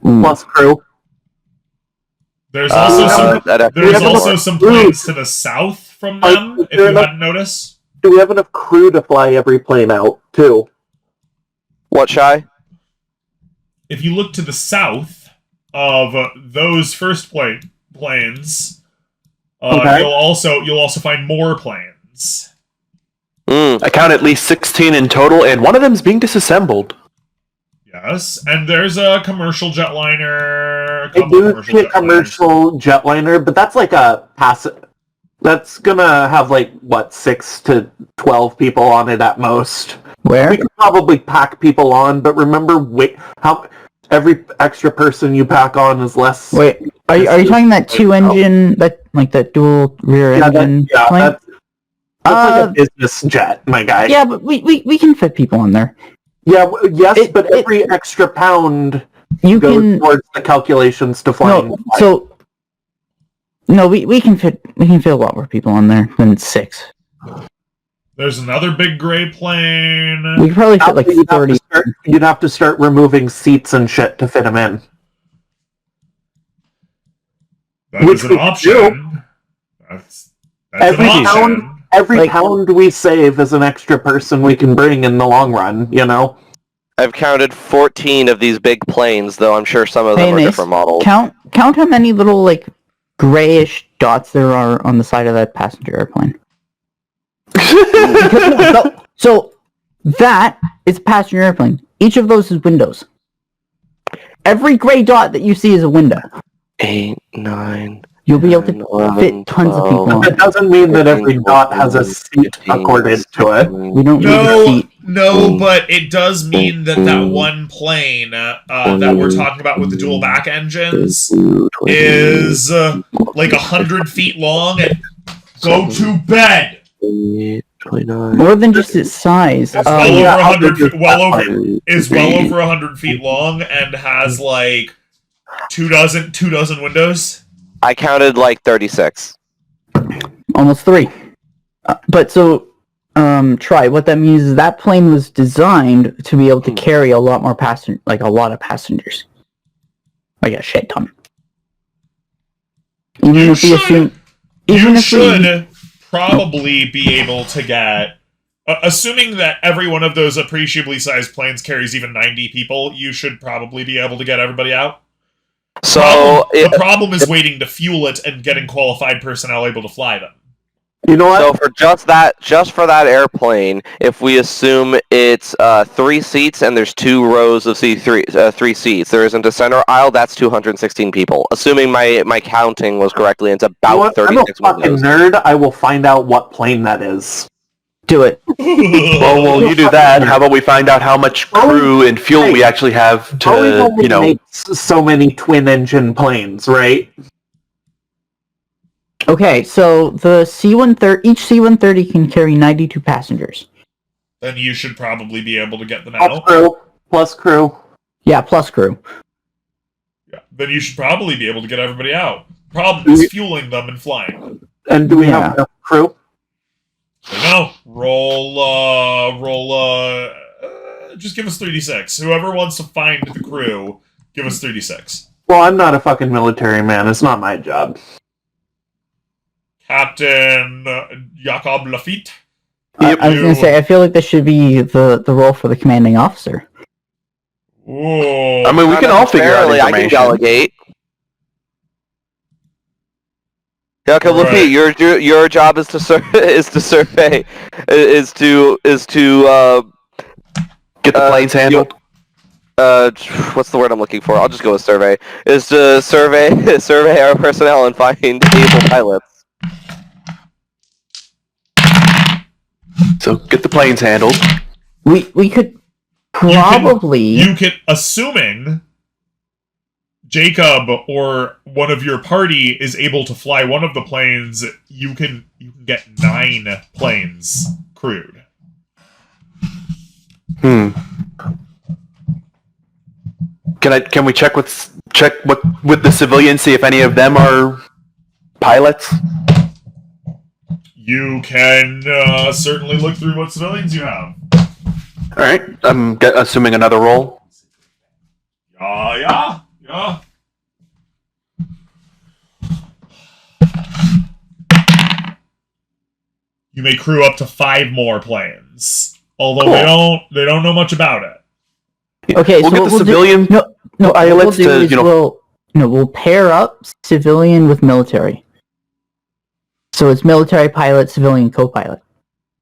Plus crew. There's also some planes to the south from them, if you hadn't noticed. Do we have enough crew to fly every plane out, too? What, Shy? If you look to the south of those first planes, you'll also find more planes. I count at least 16 in total, and one of them's being disassembled. Yes, and there's a commercial jetliner. I do see a commercial jetliner, but that's like a passive. That's gonna have like, what, 6 to 12 people on it at most. Where? We could probably pack people on, but remember, how every extra person you pack on is less. Wait, are you talking that 2-engine, that dual rear engine plane? That's like a business jet, my guy. Yeah, but we can fit people on there. Yeah, but every extra pound goes towards the calculations to flying. We can fit a lot more people on there than 6. There's another big gray plane. We could probably fit like 30. You'd have to start removing seats and shit to fit them in. That is an option. That's an option. Every pound we save is an extra person we can bring in the long run, you know? I've counted 14 of these big planes, though I'm sure some of them are different models. Count how many little, grayish dots there are on the side of that passenger airplane. So, that is a passenger airplane. Each of those is windows. Every gray dot that you see is a window. 8, 9... You'll be able to fit tons of people on. It doesn't mean that every dot has a seat accorded to it. We don't need a seat. No, but it does mean that one plane that we're talking about with the dual back engines is 100 feet long and go to bed. 29. More than just its size. It's well over 100 feet long and has two dozen windows. I counted 36. Almost 3. Try. What that means is that plane was designed to be able to carry a lot more a lot of passengers. Like a shit ton. You should probably be able to get, assuming that every one of those appreciably sized planes carries even 90 people, you should probably be able to get everybody out. So the problem is waiting to fuel it and getting qualified personnel able to fly them. You know what? So for just for that airplane, if we assume it's 3 seats and there's 2 rows of 3 seats, there isn't a center aisle. That's 216 people. Assuming my counting was correctly, it's You know about what? I'm a 36 fucking windows. nerd. I will find out what plane that is. Do it. Well, while you do that, how about we find out how much crew and fuel we actually have Boeing to, only you know... makes so many twin-engine planes, right? Okay, so the C-130, each C-130 can carry 92 passengers. Then you should probably be able to get them Plus out. crew. Plus crew. Yeah, plus crew. Yeah. Then you should probably be able to get everybody out. Problem is fueling them and flying. And do we have enough crew? No. Just give us 3d6. Whoever wants to find the crew, give us 3d6. Well, I'm not a fucking military man. It's not my job. Captain Jacob Lafitte. I was going to say, I feel like this should be the role for the commanding officer. Ooh. I mean, we can all figure out Apparently, I can information. delegate. Jacob Right. Lafitte, your job is to survey, is to Get the planes handled. what's the word I'm looking for? I'll just go with survey. Is to survey our personnel and find able pilots. So get the planes handled. We could probably... You can, assuming Jacob or one of your party is able to fly one of the planes, you can get 9 planes crewed. Can we check with the civilians, see if any of them are pilots? You can certainly look through what civilians you have. All right, I'm assuming another roll. Yeah. You may crew up to 5 more planes, although Cool. they don't know much about it. Okay, We'll so get what the civilian No, pilots what we'll do to, is you know... we'll pair up civilian with military. So it's military pilot, civilian co-pilot.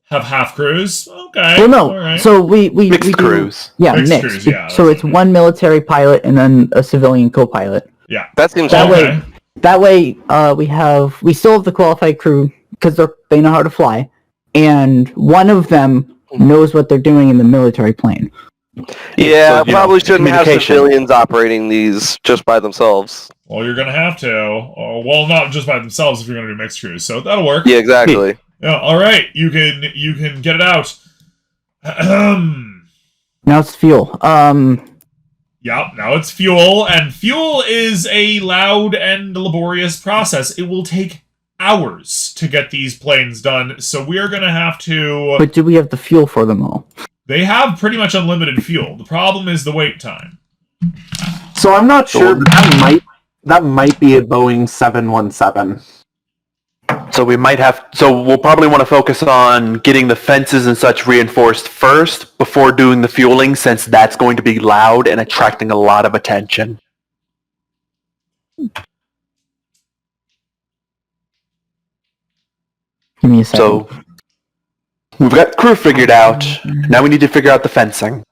Have half crews? Okay. Well, no. All right. So we Mixed do- crews. Yeah, Mixed mixed. crews, yeah, So that's it's one military pilot and then a civilian co-pilot. Yeah. That seems That Okay. way, we still have the qualified crew because they know how to fly, and one of them knows what they're doing in the military plane. Yeah, So, you probably know, shouldn't have communication. civilians operating these just by themselves. Well, you're gonna have to. Well, not just by themselves if you're gonna do mixed crews, so that'll work. Yeah, exactly. Yeah. All right. You can get it out. Now it's fuel. Yep. Now it's fuel, and fuel is a loud and laborious process. It will take hours to get these planes done, so we are gonna have to. But do we have the fuel for them all? They have pretty much unlimited fuel. The problem is the wait time. So I'm not sure, but that might be a Boeing 717. So we'll probably want to focus on getting the fences and such reinforced first before doing the fueling, since that's going to be loud and attracting a lot of attention. Give me a second. So we've got crew figured out. Now we need to figure out the fencing.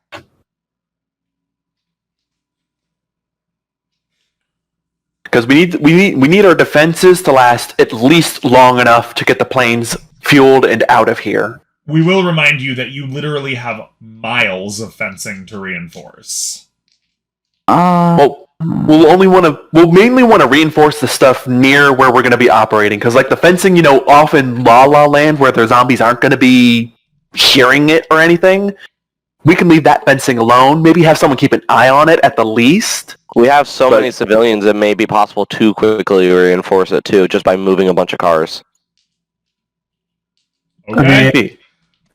Because we need our defenses to last at least long enough to get the planes fueled and out of here. We will remind you that you literally have miles of fencing to reinforce. Well, we'll mainly want to reinforce the stuff near where we're going to be operating, because like the fencing, off in La La Land where the zombies aren't going to be hearing it or anything, we can leave that fencing alone. Maybe have someone keep an eye on it at the least. We have so many civilians, it may be possible to quickly reinforce it too, just by moving a bunch of cars. Okay. Maybe.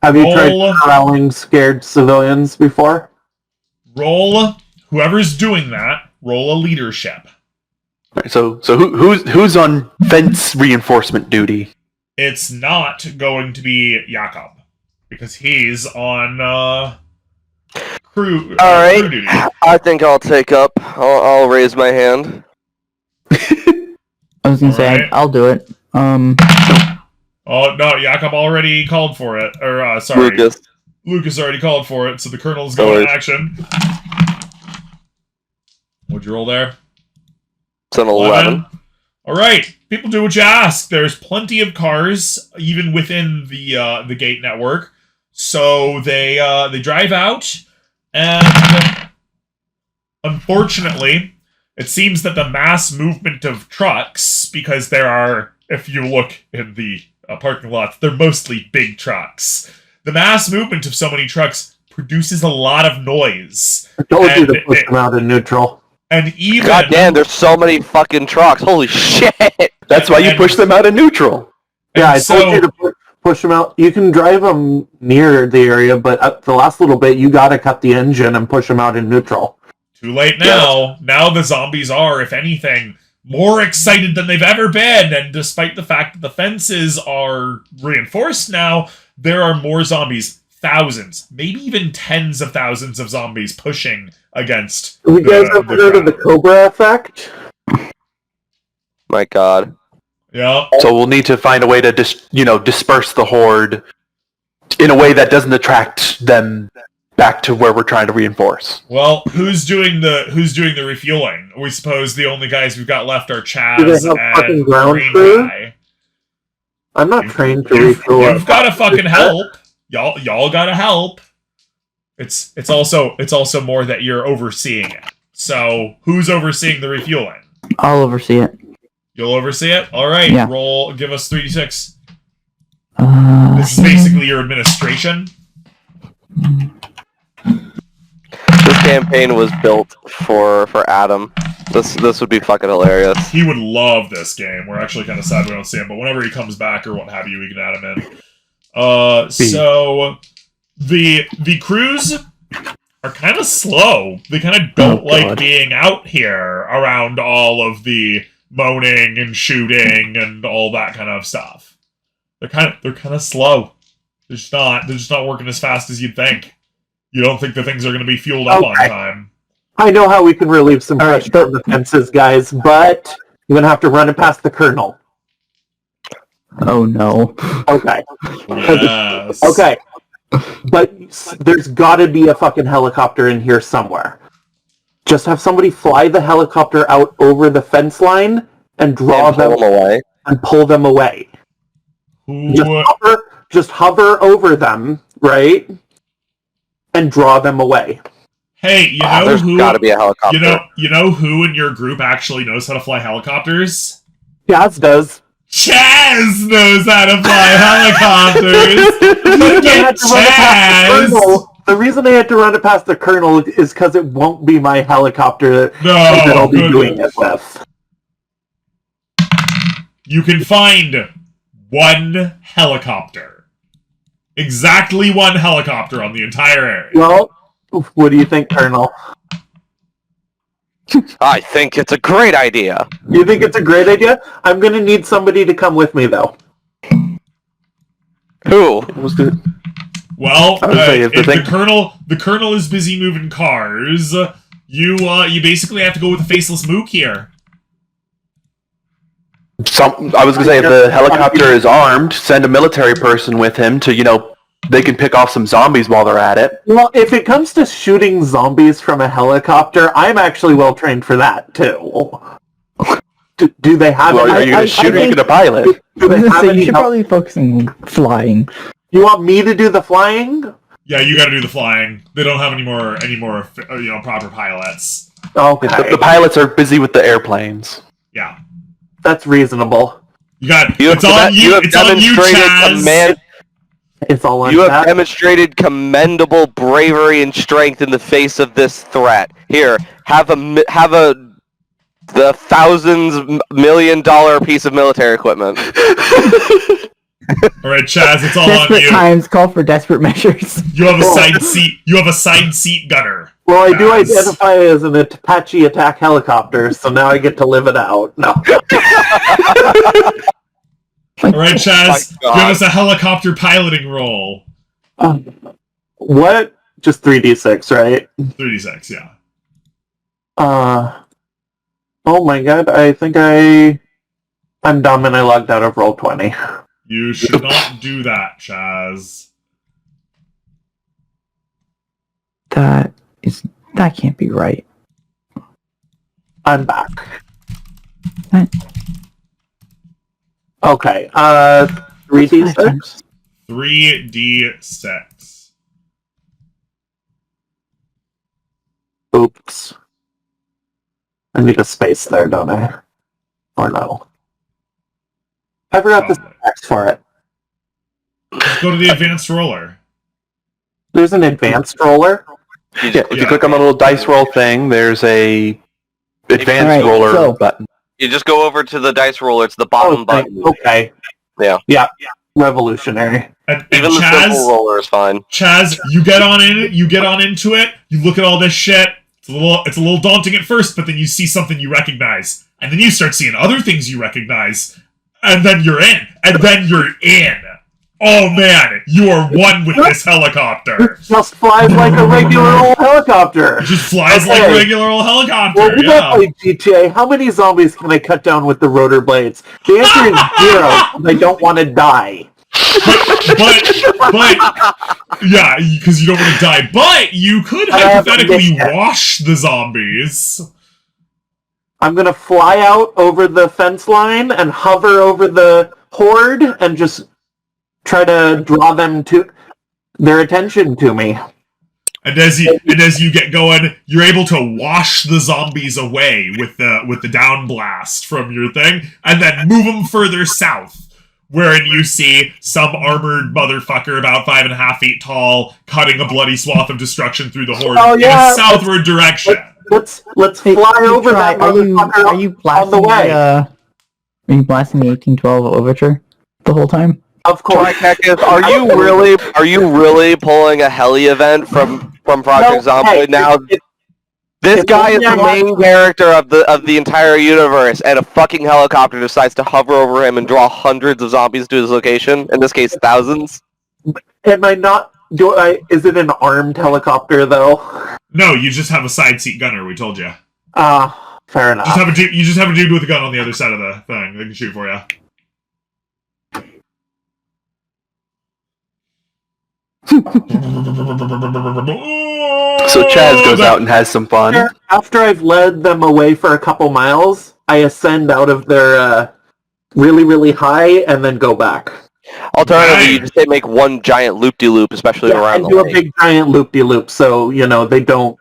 Have you tried Roll. corralling scared civilians before? Roll. Whoever's doing that, roll a leadership. Right, so who's on fence reinforcement duty? It's not going to be Jakob, because he's on crew. All right, crew duty. I think I'll take up. I'll raise my hand. I was gonna say Alright. I'll do it. All Oh, no, Jakob already called for it. Or, sorry. Lucas already called for it, so the Colonel's going to action. What'd you roll there? It's an 11. Alright, people do what you ask. There's plenty of cars, even within the gate network. So they drive out, and unfortunately, it seems that the mass movement of trucks, because there are, if you look in the parking lots, they're mostly big trucks. The mass movement of so many trucks produces a lot of noise. I told you to push them out in neutral. And even... God damn, there's so many fucking trucks. Holy shit! That's why you push them out in neutral. Yeah, I told you to push them out. You can drive them near the area, but at the last little bit, you gotta cut the engine and push them out in neutral. Too late now. Yeah. Now the zombies are, if anything, more excited than they've ever been. And despite the fact that the fences are reinforced now, there are more zombies. Thousands, maybe even tens of thousands of zombies pushing against you guys ever heard of the Cobra effect? My God. Yeah. So we'll need to find a way to disperse the horde in a way that doesn't attract them back to where we're trying to reinforce. Well, who's doing the refueling? We suppose the only guys we've got left are Chaz and ground crew. I'm not trained to refuel. You've got to fucking help. Y'all gotta help. It's also more that you're overseeing it. So who's overseeing the refueling? I'll oversee it. You'll oversee it? Alright, yeah. Roll, give us 3d6. This is basically your administration. This campaign was built for Adam. This would be fucking hilarious. He would love this game. We're actually kind of sad we don't see him, but whenever he comes back or what have you, we can add him in. So the crews are kind of slow. They kind of don't like being out here around all of the moaning and shooting and all that kind of stuff. They're kind of slow. They're just not working as fast as you'd think. You don't think the things are going to be fueled up on time. I know how we can relieve some pressure on the fences, guys, but you're going to have to run it past the Colonel. Oh no. Okay. Yes. Okay. But there's gotta be a fucking helicopter in here somewhere. Just have somebody fly the helicopter out over the fence line and draw them away. And pull them away. Just hover over them, right? And draw them away. Hey, you know there's who? Gotta be a helicopter. You know who in your group actually knows how to fly helicopters? Chaz does. Chaz knows how to fly helicopters! Look at Chaz! The reason I had to run it past the Colonel is because it won't be my helicopter that I'll be doing it with. You can find one helicopter. Exactly one helicopter on the entire area. Well, what do you think, Colonel? I think it's a great idea. You think it's a great idea? I'm going to need somebody to come with me, though. Who? Well, if the Colonel is busy moving cars, you basically have to go with a faceless mook here. I was going to say, if the helicopter is armed, send a military person with him to, they can pick off some zombies while they're at it. Well, if it comes to shooting zombies from a helicopter, I'm actually well trained for that, too. Do they have Well, are you going to shoot or are you going to pilot? You should probably focus on flying. You want me to do the flying? Yeah, you got to do the flying. They don't have any more proper pilots. Okay. The pilots are busy with the airplanes. Yeah. That's reasonable. It's on you, Chaz. It's all on You have demonstrated commendable bravery and strength in the face of this threat. Here, have the $1,000 million piece of military equipment. All right, Chaz, it's all on you. Desperate times call for desperate measures. You have a side seat. You have a side seat gunner. Well, I Chaz. do identify as an Apache attack helicopter, so now I get to live it out. No. All right, Chaz, give us a helicopter piloting roll. What? Just 3d6, right? 3d6, yeah. Oh my god, I think I'm dumb and I logged out of Roll20. You should not do that, Chaz. That can't be right. I'm back. What? Okay, 3d6? 3d6. Oops. I need a space there, don't I? Or no? I forgot the syntax for it. Just go to the advanced roller. There's an advanced roller? Yeah, if you click on the little dice roll thing, there's a advanced roller so- button. You just go over to the dice roller. It's the bottom button. Okay. Yeah. Revolutionary. And Even the simple Chaz, roller is fine. Chaz, you get on in it. You get on into it. You look at all this shit. It's a little daunting at first, but then you see something you recognize, and then you start seeing other things you recognize, and then you're in, and then you're in. Oh man, you are one with this helicopter. It just flies like a regular old helicopter. It just flies like a regular old helicopter. Well, we Yeah. play GTA. How many zombies can I cut down with the rotor blades? The answer is 0. I don't want to die. But yeah, because you don't want to die. But you could I have hypothetically amnesia. wash the zombies. I'm going to fly out over the fence line and hover over the horde and just try to draw them to their attention to me. And as you get going, you're able to wash the zombies away with the down blast from your thing, and then move them further south, wherein you see some armored motherfucker about 5.5 feet tall cutting a bloody swath of destruction through the horde in a southward direction. Let's Hey, fly hey, over Try, that are motherfucker you on blasting the way. Are you blasting the 1812 overture the whole time? Of course. Are you really pulling a heli event from Project Zomboid now? This guy is the main character of the entire universe, and a fucking helicopter decides to hover over him and draw hundreds of zombies to his location. In this case, thousands. Am I not... Is it an armed helicopter, though? No, you just have a side seat gunner. We told you. Fair enough. You just have a dude with a gun on the other side of the thing that can shoot for you. So Chaz goes out and has some fun. After I've led them away for a couple miles, I ascend out of their really, really high and then go back. Alternatively, you just make one giant loop-de-loop, especially around and the do a lake. big giant loop-de-loop so, they don't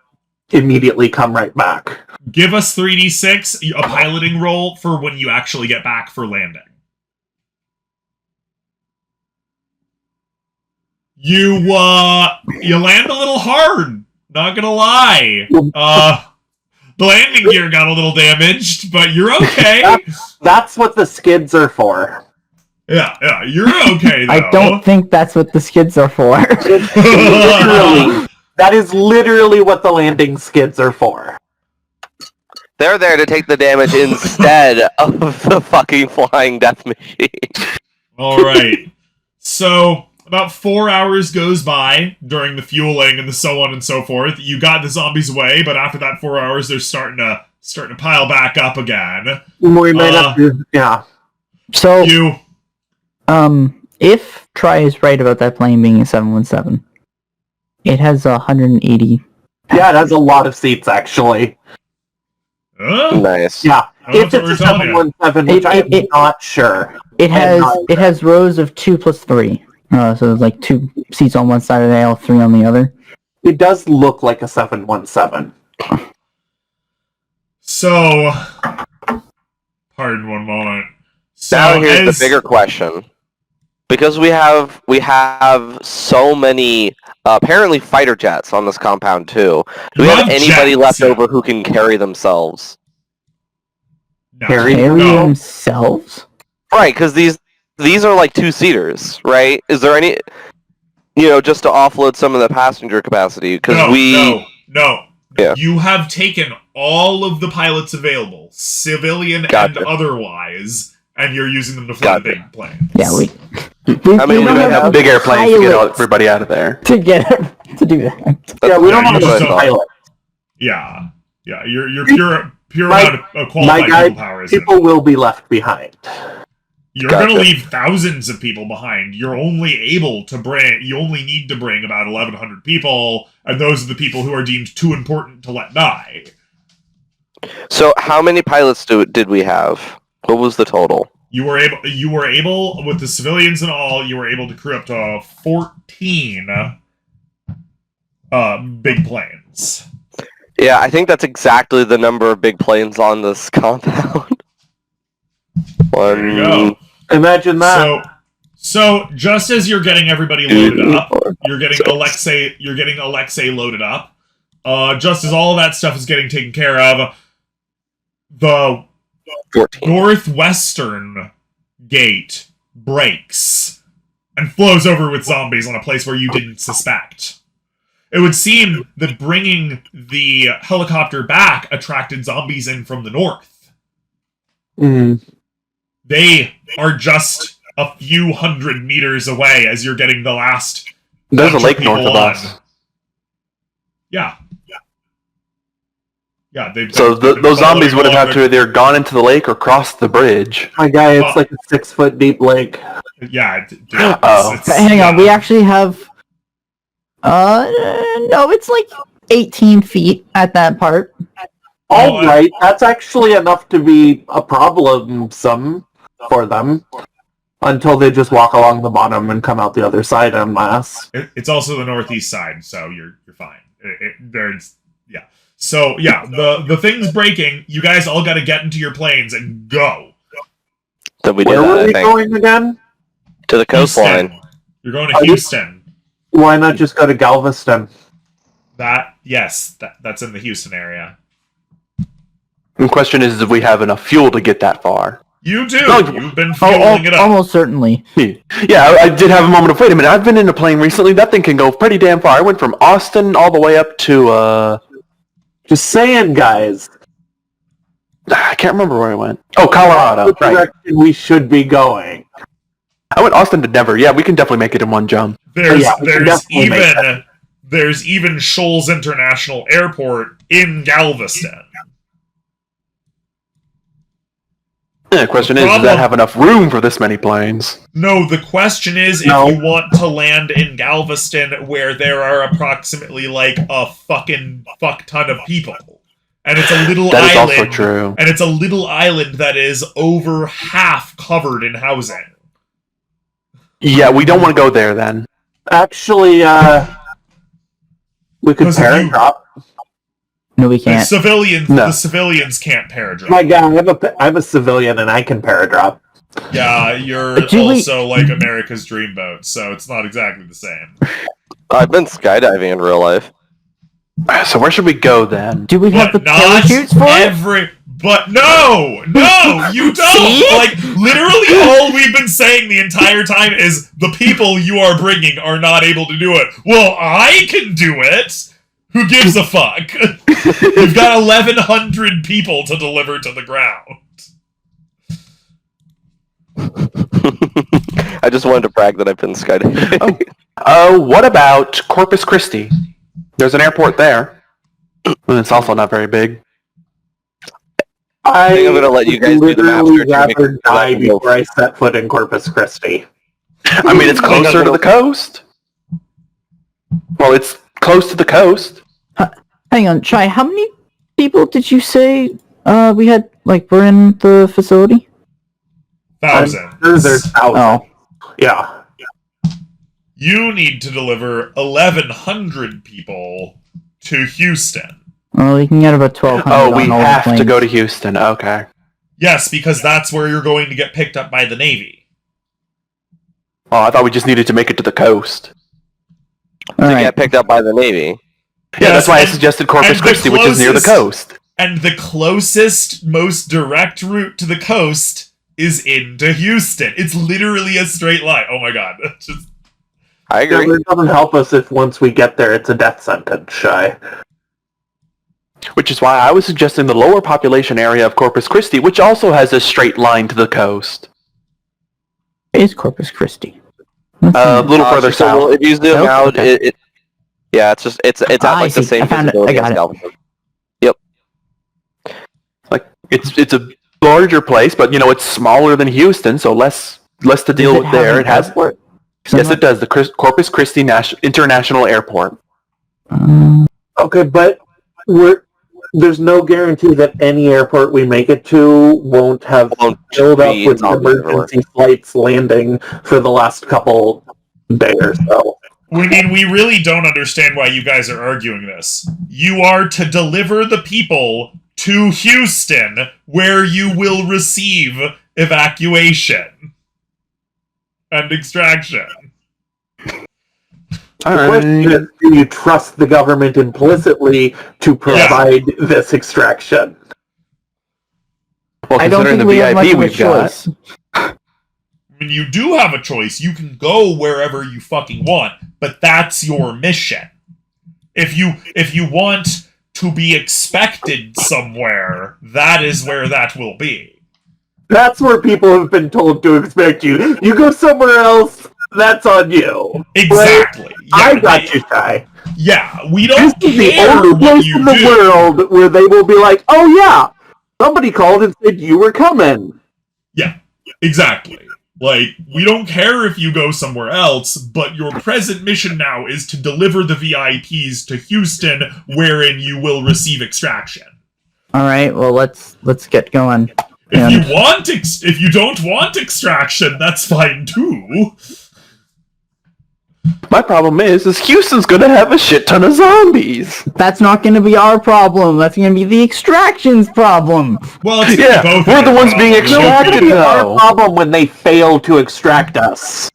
immediately come right back. Give us 3d6, a piloting roll for when you actually get back for landing. You land a little hard, not gonna lie. The landing gear got a little damaged, but you're okay. That's what the skids are for. Yeah, you're okay, though. I don't think that's what the skids are for. Literally, that is literally what the landing skids are for. They're there to take the damage instead of the fucking flying death machine. Alright. So, about 4 hours goes by during the fueling and the so on and so forth. You got the zombies away, but after that 4 hours, they're starting to pile back up again. We might have to, yeah. So, You... if Try is right about that plane being a 717, it has 180. Yeah, it has a lot of seats, actually. Nice. Yeah, Oh, if that's what it's a we're telling you. 717, which I'm not sure. It has rows of 2 plus 3. So there's like 2 seats on one side of the aisle, 3 on the other. It does look like a 717. So... Pardon one moment. So, Now here's the bigger question. Because we have so many apparently fighter jets on this compound too. Do we have anybody left over who can carry themselves? No. Carry themselves? Right, because these are like 2-seaters, right? Is there any, just to offload some of the passenger capacity? Because No. Yeah. You have taken all of the pilots available, civilian and otherwise, and you're using them to fly the big planes. Yeah, we I mean, we don't have a big airplane to get pilots everybody out of there. to to do that. Yeah, we don't have you a just don't- pilot. Yeah. You're pure amount of qualified My guy, people power. Isn't it? people will be left behind. You're Gotcha. going to leave thousands of people behind. You only need to bring about 1,100 people, and those are the people who are deemed too important to let die. So how many pilots did we have? What was the total? You were able, with the civilians and all, you were able to crew up to 14 big planes. Yeah, I think that's exactly the number of big planes on this compound. There you go. Imagine that. So just as you're getting everybody loaded up, you're getting Alexei loaded up. Just as all of that stuff is getting taken care of, the 14. northwestern gate breaks and flows over with zombies on a place where you didn't suspect. It would seem that bringing the helicopter back attracted zombies in from the north. Mm. They are just a few hundred meters away as you're getting the last. There's a bunch lake people north of on. us. Yeah. So those zombies would have had to either gone into the lake or crossed the bridge. My guy, it's like a 6-foot deep lake. Yeah. Hang on, we actually have. No, it's like 18 feet at that part. All right, that's actually enough to be a problem for them. Until they just walk along the bottom and come out the other side en masse. It's also the northeast side, so you're fine. So yeah, the thing's breaking. You guys all got to get into your planes and go. So we did Where that, were I we think. going again? To the coastline. Houston. You're going to Houston. Why not just go to Galveston? That's in the Houston area. The question is if we have enough fuel to get that far. You do. No, You've been fueling it up. Almost certainly. Yeah, I did have a moment of, wait a minute, I've been in a plane recently, that thing can go pretty damn far. I went from Austin all the way up to, Just saying, guys. I can't remember where I went. Oh, Colorado, The right. direction we should be going. I went Austin to Denver. Yeah, we can definitely make it in one jump. There's we can definitely make that. there's even Shoals International Airport in Galveston. Yeah, the question is, does that have enough room for this many planes? No, the question is No. if you want to land in Galveston where there are approximately like a fucking fuck ton of people. And it's a little That is island. also true. And it's a little island that is over half covered in housing. Yeah, we don't want to go there then. Actually, we could Because if you- paradrop. No, we The can't. civilians can't paradrop. My guy, I'm a civilian and I can paradrop. Yeah, you're Do we- also like America's Dreamboat, so it's not exactly the same. I've been skydiving in real life. So where should we go then? Do we have But the not parachutes for it? But no, you don't. See? Like literally, all we've been saying the entire time is the people you are bringing are not able to do it. Well, I can do it. Who gives a fuck? You've got 1,100 people to deliver to the ground. I just wanted to brag that I've been skydiving. What about Corpus Christi? There's an airport there. And it's also not very big. I think I'm gonna let you guys do the math literally search and make rather it die go. before I set foot in Corpus Christi. I mean, it's closer to the coast. Well, it's close to the coast. Hang on, Chai, how many people did you say we had, were in the facility? Thousands. There's thousands. Oh. Yeah. You need to deliver 1,100 people to Houston. Well, we can get about 1,200 Oh, we on all the have to planes. go to Houston. Okay. Yes, because that's where you're going to get picked up by the Navy. Oh, I thought we just needed to make it to the coast. All To right. get picked up by the Navy. Yeah, Yes, that's why I and- suggested and Corpus the Christi, which is near the closest- coast. And the closest, most direct route to the coast is into Houston. It's literally a straight line. Oh my god. Just, I Yeah, agree. but it doesn't help us if once we get there, it's a death sentence, Shy. Which is why I was suggesting the lower population area of Corpus Christi, which also has a straight line to the coast. Is Corpus Christi? A little further So south. if you zoom Oh, out, okay. yeah, it's at I like the see. same I found it. visibility I got as it. Galveston. Like it's a larger place, but it's smaller than Houston, so less to deal with there. It has. Yes, it does. The Corpus Christi International Airport. Okay, but there's no guarantee that any airport we make it to won't have filled up with emergency flights landing for the last couple days or so. We really don't understand why you guys are arguing this. You are to deliver the people to Houston, where you will receive evacuation and extraction. The question is, do you trust the government implicitly to provide this extraction? Well, I don't think we have much of a choice. When you do have a choice, you can go wherever you fucking want, but that's your mission. If you want to be expected somewhere, that is where that will be. That's where people have been told to expect you. You go somewhere else, that's on you. Exactly. Right? Yeah, I got you, Ty. Yeah, we don't This is the care only what place you in the do. world where they will be like, oh yeah, somebody called and said you were coming. Yeah, exactly. Like, we don't care if you go somewhere else, but your present mission now is to deliver the VIPs to Houston, wherein you will receive extraction. All right, well let's get going. If you don't want extraction, that's fine too. My problem is Houston's gonna have a shit ton of zombies. That's not going to be our problem. That's going to be the extraction's problem. Well, it's gonna be both we're of the your ones being problems. extracted. It's our No. problem when they fail to extract us.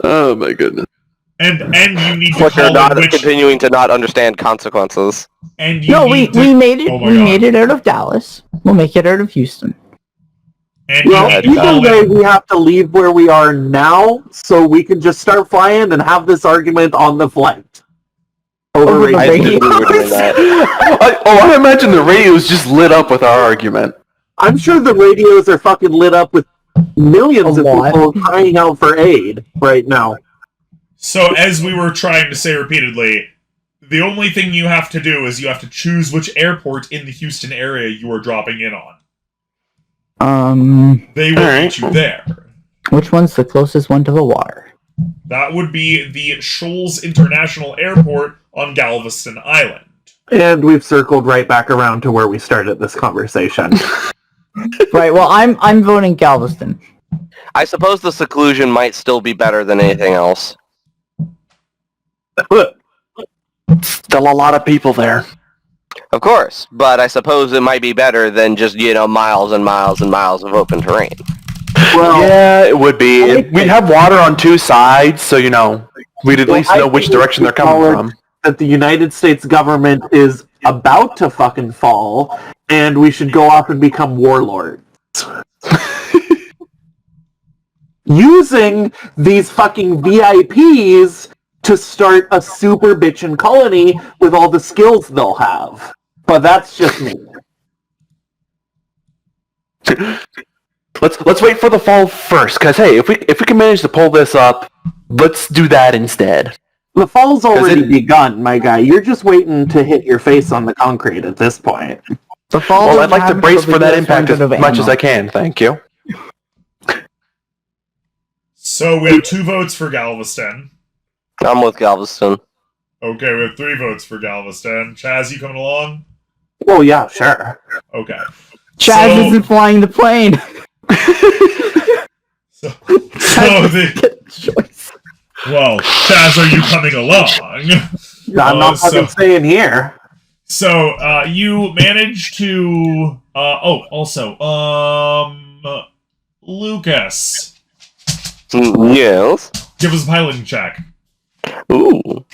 Oh my goodness. And you need to Flicker call not in which... continuing to not understand consequences. And you No, we need to... made it. Oh my We God. made it out of Dallas. We'll make it out of Houston. And Well, you need to either call way, in... we have to leave where we are now, so we can just start flying and have this argument on the flight. Over the I radio. knew we were doing that. I imagine the radio's just lit up with our argument. I'm sure the radios are fucking lit up with millions A of lot. people crying out for aid right now. So, as we were trying to say repeatedly, the only thing you have to do is you have to choose which airport in the Houston area you are dropping in on. They will meet you there. Which one's the closest one to the water? That would be the Shoals International Airport on Galveston Island. And we've circled right back around to where we started this conversation. Right. Well, I'm voting Galveston. I suppose the seclusion might still be better than anything else. Still a lot of people there. Of course, but I suppose it might be better than just, miles and miles and miles of open terrain. Well, Yeah, it would be. We'd have water on two sides, so we'd at least I know which think direction they're coming from. that the United States government is about to fucking fall, and we should go off and become warlords. Using these fucking VIPs to start a super bitchin' colony with all the skills they'll have. But that's just me. Let's wait for the fall first, because hey, if we can manage to pull this up, let's do that instead. The fall's already begun, my guy. You're just waiting to hit your face on the concrete at this point. The fall. Well, I'd like to brace for that impact as much as I can. Thank you. So we have 2 votes for Galveston. I'm with Galveston. Okay, we have 3 votes for Galveston. Chaz, you coming along? Well, yeah, sure. Okay. Chaz So- isn't flying the plane. So the... Choice. Well, Chaz, are you coming along? I'm not fucking staying here. So, you managed to... Lucas, Yes. give us a piloting check. Ooh.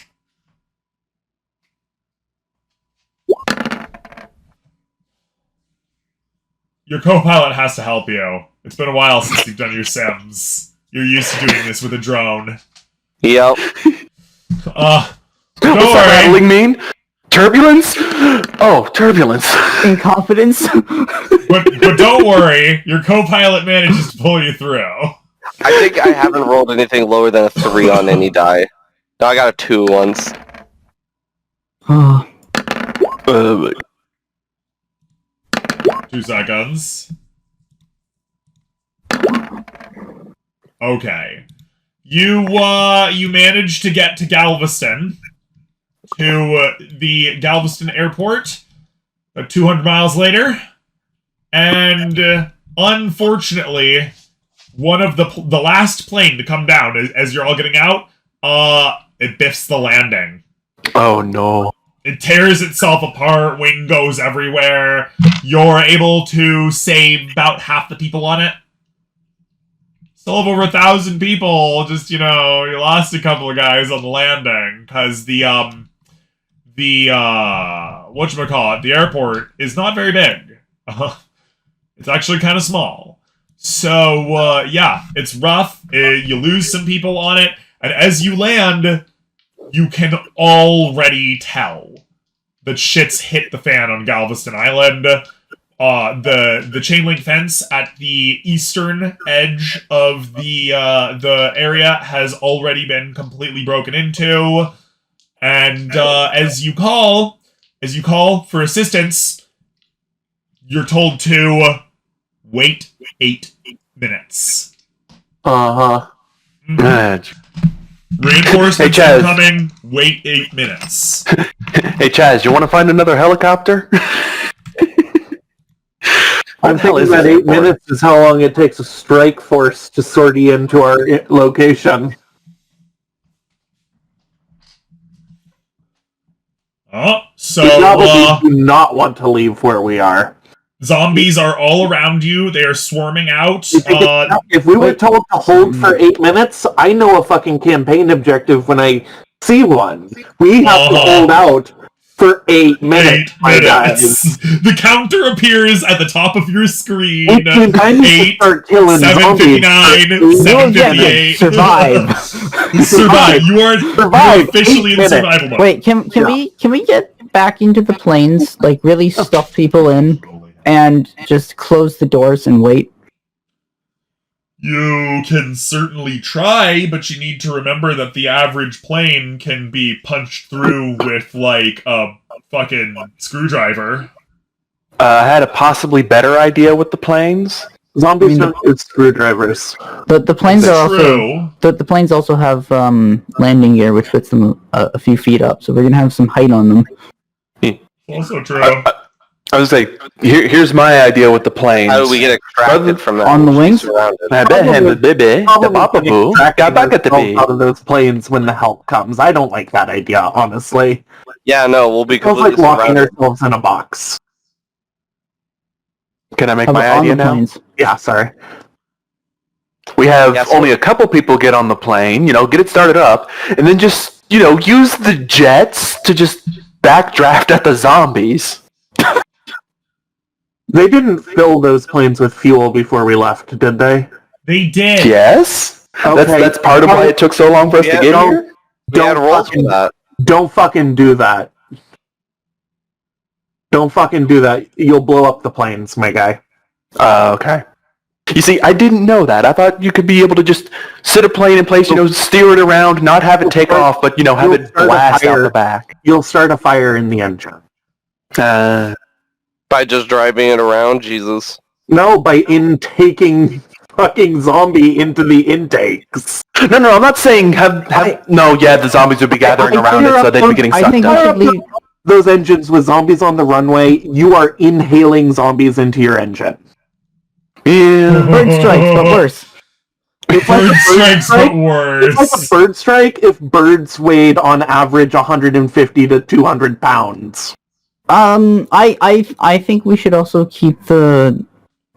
Your co-pilot has to help you. It's been a while since you've done your sims. You're used to doing this with a drone. Yep. Don't What's that worry. rattling mean? Turbulence? Oh, turbulence. Incompetence. But don't worry. Your co-pilot manages to pull you through. I think I haven't rolled anything lower than a 3 on any die. No, I got a 2 once. Oh, 2 seconds. Okay. You managed to get to Galveston, to the Galveston airport, 200 miles later, and unfortunately, one of the last plane to come down as you're all getting out, it biffs the landing. Oh no. It tears itself apart, wing goes everywhere. You're able to save about half the people on it. Still have over 1,000 people. Just, you lost a couple of guys on the landing because the whatchamacallit, the airport is not very big. It's actually kind of small. So, yeah, it's rough. You lose some people on it, and as you land, you can already tell that shit's hit the fan on Galveston Island. The chain link fence at the eastern edge of the area has already been completely broken into, and as you call for assistance, you're told to wait 8 minutes. Uh-huh. Reinforcements Hey, Chaz. coming. Wait 8 minutes. Hey Chaz, you want to find another helicopter? I'm thinking that 8 minutes is how long it takes a strike force to sortie into our location. Oh, so We probably do not want to leave where we are. zombies are all around you. They are swarming out. If we were told to hold for 8 minutes, I know a fucking campaign objective when I see one. We have to hold out for 8 minutes, 8 my guys. minutes. The counter appears at the top of your screen. 8, start killing 7:59, 7:58. Survive. Survive. You are officially in survival mode. Wait, can we get back into the planes, like really stuff people in, and just close the doors and wait? You can certainly try, but you need to remember that the average plane can be punched through with, like, a fucking screwdriver. I had a possibly better idea with the planes. Zombies don't use screwdrivers. The planes are True. also the planes also have landing gear, which puts them a few feet up, so we're gonna have some height on them. Also true. I was like, here's my idea with the planes. How do we get extracted from that? On the wings? Surrounded. Out of those planes when the help comes. I don't like that idea, honestly. Yeah, no, we'll be It feels completely like locking surrounded. ourselves in a box. Can I make How my about on idea the now? planes? Yeah, sorry. We have Yes, only a couple people get on the plane, get it started up, and then just, use the jets to just backdraft at the zombies. They didn't fill those planes with fuel before we left, did they? They did. Yes? Okay. That's part of why it took so long for us to get here? We had rolls for fucking- that. Don't fucking do that. Don't fucking do that. You'll blow up the planes, my guy. Okay. You see, I didn't know that. I thought you could be able to just sit a plane in place, steer it around, not have it take off, but, have it start a blast out fire. the back. You'll start a fire in the engine. By just driving it around, Jesus. No, by taking fucking zombie into the intakes. No, I'm not saying the zombies would be gathering around it, so they'd be getting I sucked think we up. should leave. Those engines with zombies on the runway, you are inhaling zombies into your engine. Yeah. Bird strikes, but worse. It's like Bird a bird strikes, strike. but worse. It's like a bird strike if birds weighed on average 150 to 200 pounds. I think we should also keep the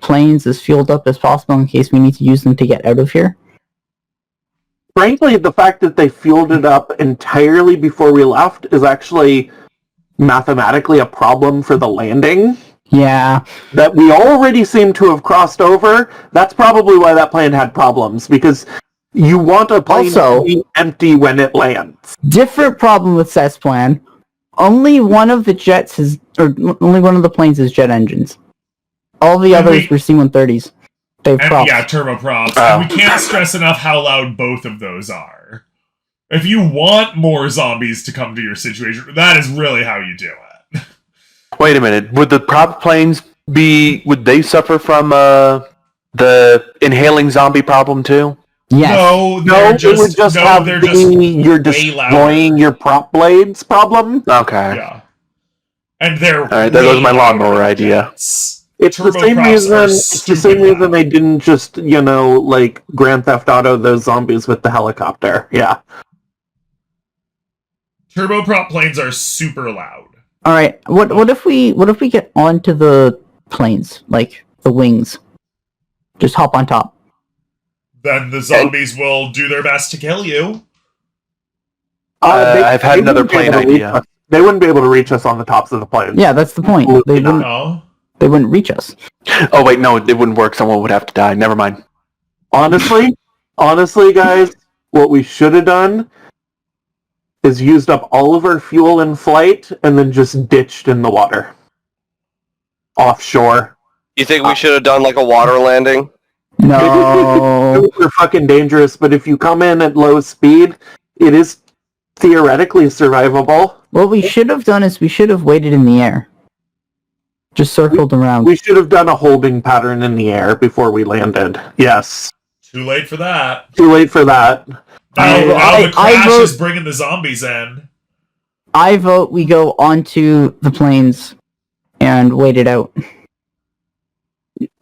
planes as fueled up as possible in case we need to use them to get out of here. Frankly, the fact that they fueled it up entirely before we left is actually mathematically a problem for the landing. Yeah. That we already seem to have crossed over. That's probably why that plane had problems, because you want a plane Also- to be empty when it lands. Different problem with Seth's plan. Only one of the only one of the planes has jet engines. All the And others were C-130s. They have props. Yeah, turboprops. Oh. And we can't stress enough how loud both of those are. If you want more zombies to come to your situation, that is really how you do it. Wait a minute. Would the prop planes would they suffer from the inhaling zombie problem too? Yes. No, it would just have you're destroying your prop blades problem. Okay. Yeah. And they're all right. That was my lawnmower idea. It's the same reason. It's the same reason they didn't just like Grand Theft Auto those zombies with the helicopter. Yeah. Turboprop planes are super loud. All right. What if we get onto the planes, like the wings? Just hop on top. Then the zombies will do their best to kill you. I've had another plane idea. They wouldn't be able to reach us on the tops of the planes. Yeah, that's the point. They wouldn't reach us. Oh wait, no, it wouldn't work. Someone would have to die. Never mind. Honestly, guys, what we should have done is used up all of our fuel in flight and then just ditched in the water. Offshore. You think we should have done like a water landing? No. They're fucking dangerous, but if you come in at low speed, it is theoretically survivable. What we should have done is we should have waited in the air. Just circled around. We should have done a holding pattern in the air before we landed. Yes. Too late for that. Too late for that. Now the crash is bringing the zombies in. I vote we go onto the planes and wait it out.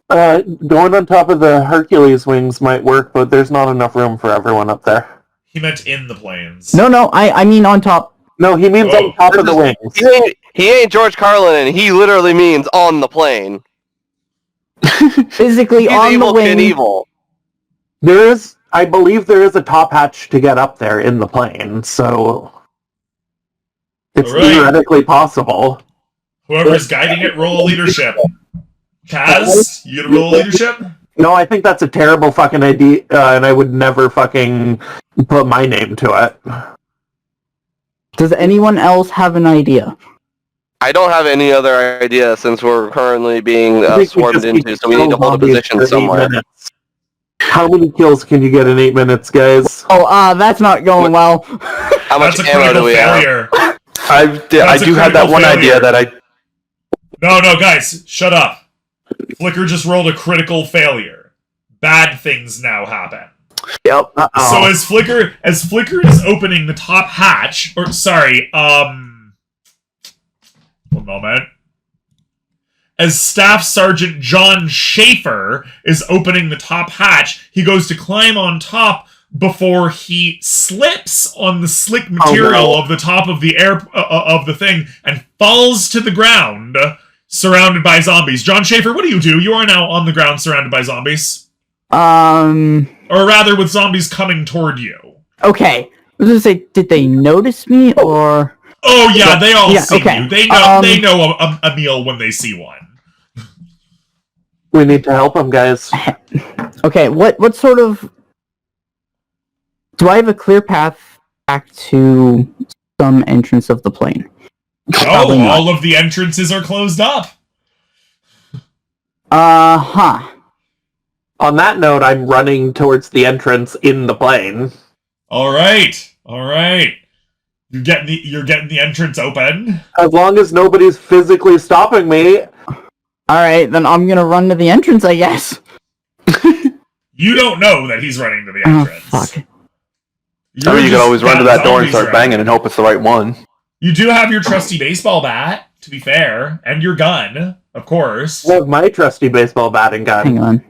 Going on top of the Hercules wings might work, but there's not enough room for everyone up there. He meant in the planes. No, I mean on top. No, he means on top of the wings. He ain't George Carlin, and he literally means on the plane. Physically He's on evil, the wing. evil. I believe there is a top hatch to get up there in the plane, so it's theoretically possible. Whoever's guiding it, roll a leadership. Kaz, you gonna roll a leadership? No, I think that's a terrible fucking idea, and I would never fucking put my name to it. Does anyone else have an idea? I don't have any other idea since we're currently being swarmed into, so we need to hold a position somewhere. How many kills can you get in 8 minutes, guys? Oh, that's not going well. How much ammo do we have? I do have that one idea that I... No, guys, shut up. Flicker just rolled a critical failure. Bad things now happen. Yep. So as Flicker is opening the top hatch, or sorry, one moment. As Staff Sergeant John Schaefer is opening the top hatch, he goes to climb on top before he slips on the slick material of the top of the air of the thing and falls to the ground, surrounded by zombies. John Schaefer, what do? You are now on the ground, surrounded by zombies. Or rather, with zombies coming toward you. Okay. I was gonna say, did they notice me, or... Oh, yeah, they all see okay. you. They know a meal when they see one. We need to help them, guys. Okay, what sort of... Do I have a clear path back to some entrance of the plane? No, all of the entrances are closed up. Uh-huh. On that note, I'm running towards the entrance in the plane. All right. You're getting the entrance open. As long as nobody's physically stopping me. Alright, then I'm gonna run to the entrance, I guess. You don't know that he's running to the entrance. Oh, fuck. You can always run to that door and start banging and hope it's the right one. You do have your trusty baseball bat, to be fair, and your gun, of course. I have my trusty baseball bat and gun. Hang on.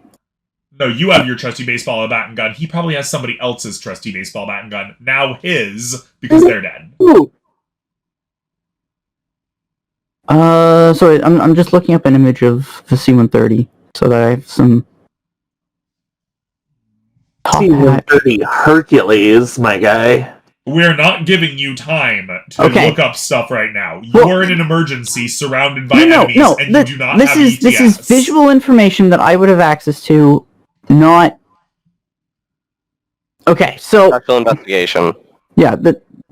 No, you have your trusty baseball bat and gun. He probably has somebody else's trusty baseball bat and gun. Now his, because they're dead. Ooh. Sorry, I'm just looking up an image of the C-130 so that I have some... C-130 Hercules, my guy. We're not giving you time to look up stuff right now. You're in an emergency, surrounded by enemies, and you do not have ETS. This is visual information that I would have access to, not... Okay, so... Actual investigation. Yeah,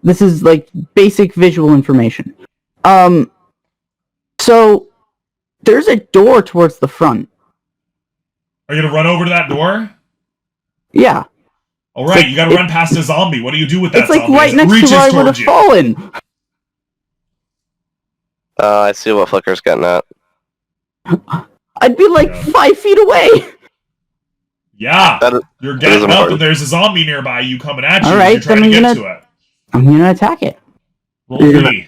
this is, like, basic visual information. So, there's a door towards the front. Are you gonna run over to that door? Yeah. Alright, you gotta run past a zombie. What do you do with that zombie? It's like right next to where I would have fallen. I see what Flicker's getting at. I'd be like 5 feet away. Yeah, That is- you're is getting up important. and there's a zombie nearby you coming at you. All As right, you're trying then to I'm get gonna- to it. I'm gonna attack it. Roll three.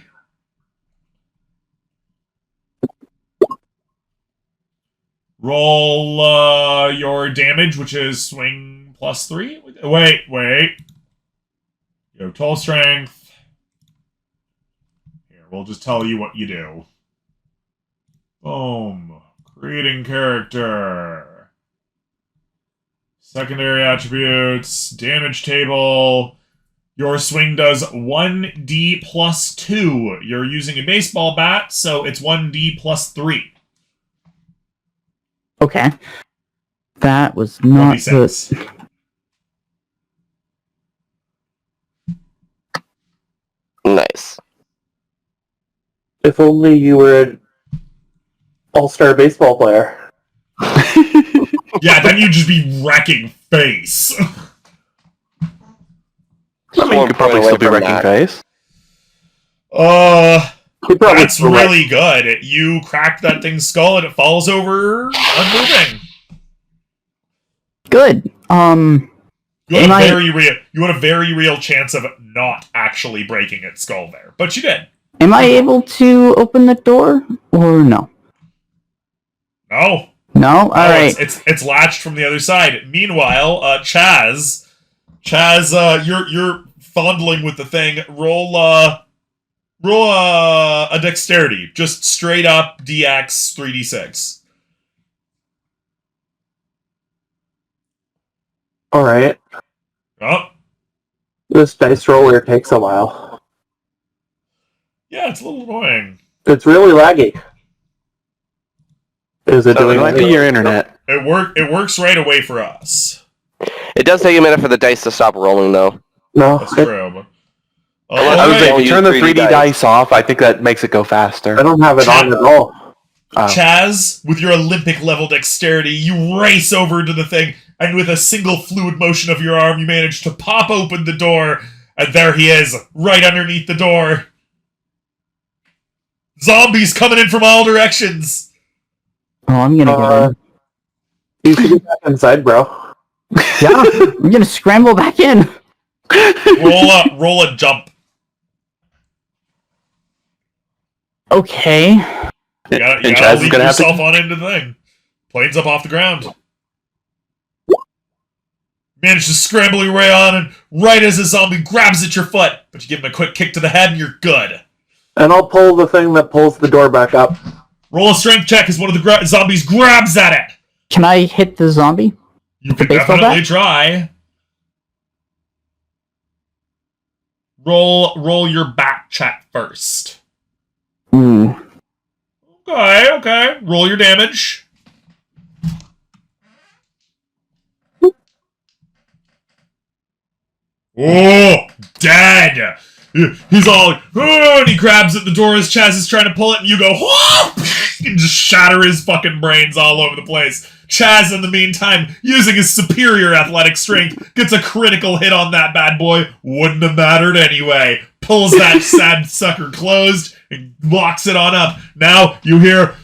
Roll your damage, which is swing +3. Wait. You have 12 strength. Here, we'll just tell you what you do. Boom. Creating character. Secondary attributes. Damage table. Your swing does 1d + 2. You're using a baseball bat, so it's 1d + 3. Okay. That was not good. 26. Nice. If only you were an all-star baseball player. Yeah, then you'd just be wrecking face. I mean, you could probably still be wrecking face. He probably That's really good. You crack that thing's skull and it falls over unmoving. Good. You had, Am a I- very real, you had a very real chance of not actually breaking its skull there, but you did. Am I able to open the door or no? No. No. All right. It's latched from the other side. Meanwhile, Chaz, you're fondling with the thing. Roll a dexterity, just straight up DX 3d6. All right. Oh, This dice roller takes a while. yeah, it's a little annoying. It's really laggy. Is it So doing It might be your internet. It works right away for us. It does take a minute for the dice to stop rolling, though. No, That's true. But... I was Alright. saying, if Only you turn the use 3D 3D dice off, I think that makes it go faster. I don't have it on at all. Chaz, with your Olympic level dexterity, you race over to the thing, and with a single fluid motion of your arm, you manage to pop open the door, and there he is, right underneath the door. Zombies coming in from all directions. Oh, I'm gonna get in. You should be back inside, bro. Yeah, I'm gonna scramble back in. Roll a jump. Okay. You gotta And Chaz is leap gonna have yourself to. on into the thing. Plane's up off the ground. Manage to scramble your way on, and right as a zombie grabs at your foot, but you give him a quick kick to the head, and you're good. And I'll pull the thing that pulls the door back up. Roll a strength check as one of the zombies grabs at it. Can I hit the zombie? You With the can baseball definitely bat? try. Roll your back check first. Ooh. Okay. Roll your damage. Oh, dead. He's all, oh, and he grabs at the door as Chaz is trying to pull it, and you go, oh, and just shatter his fucking brains all over the place. Chaz, in the meantime, using his superior athletic strength, gets a critical hit on that bad boy. Wouldn't have mattered anyway. Pulls that sad sucker closed and locks it on up. Now you hear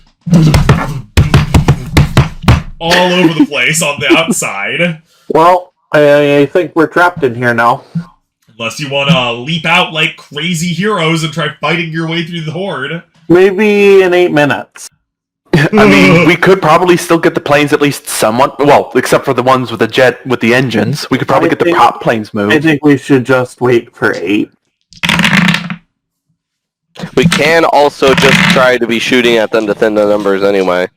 all over the place on the outside. Well, I think we're trapped in here now. Unless you want to leap out like crazy heroes and try fighting your way through the horde. Maybe in 8 minutes. I mean, we could probably still get the planes at least somewhat. Well, except for the ones with the jet with the engines, we could probably get the prop planes moved. I think we should just wait for 8. We can also just try to be shooting at them to thin the numbers anyway.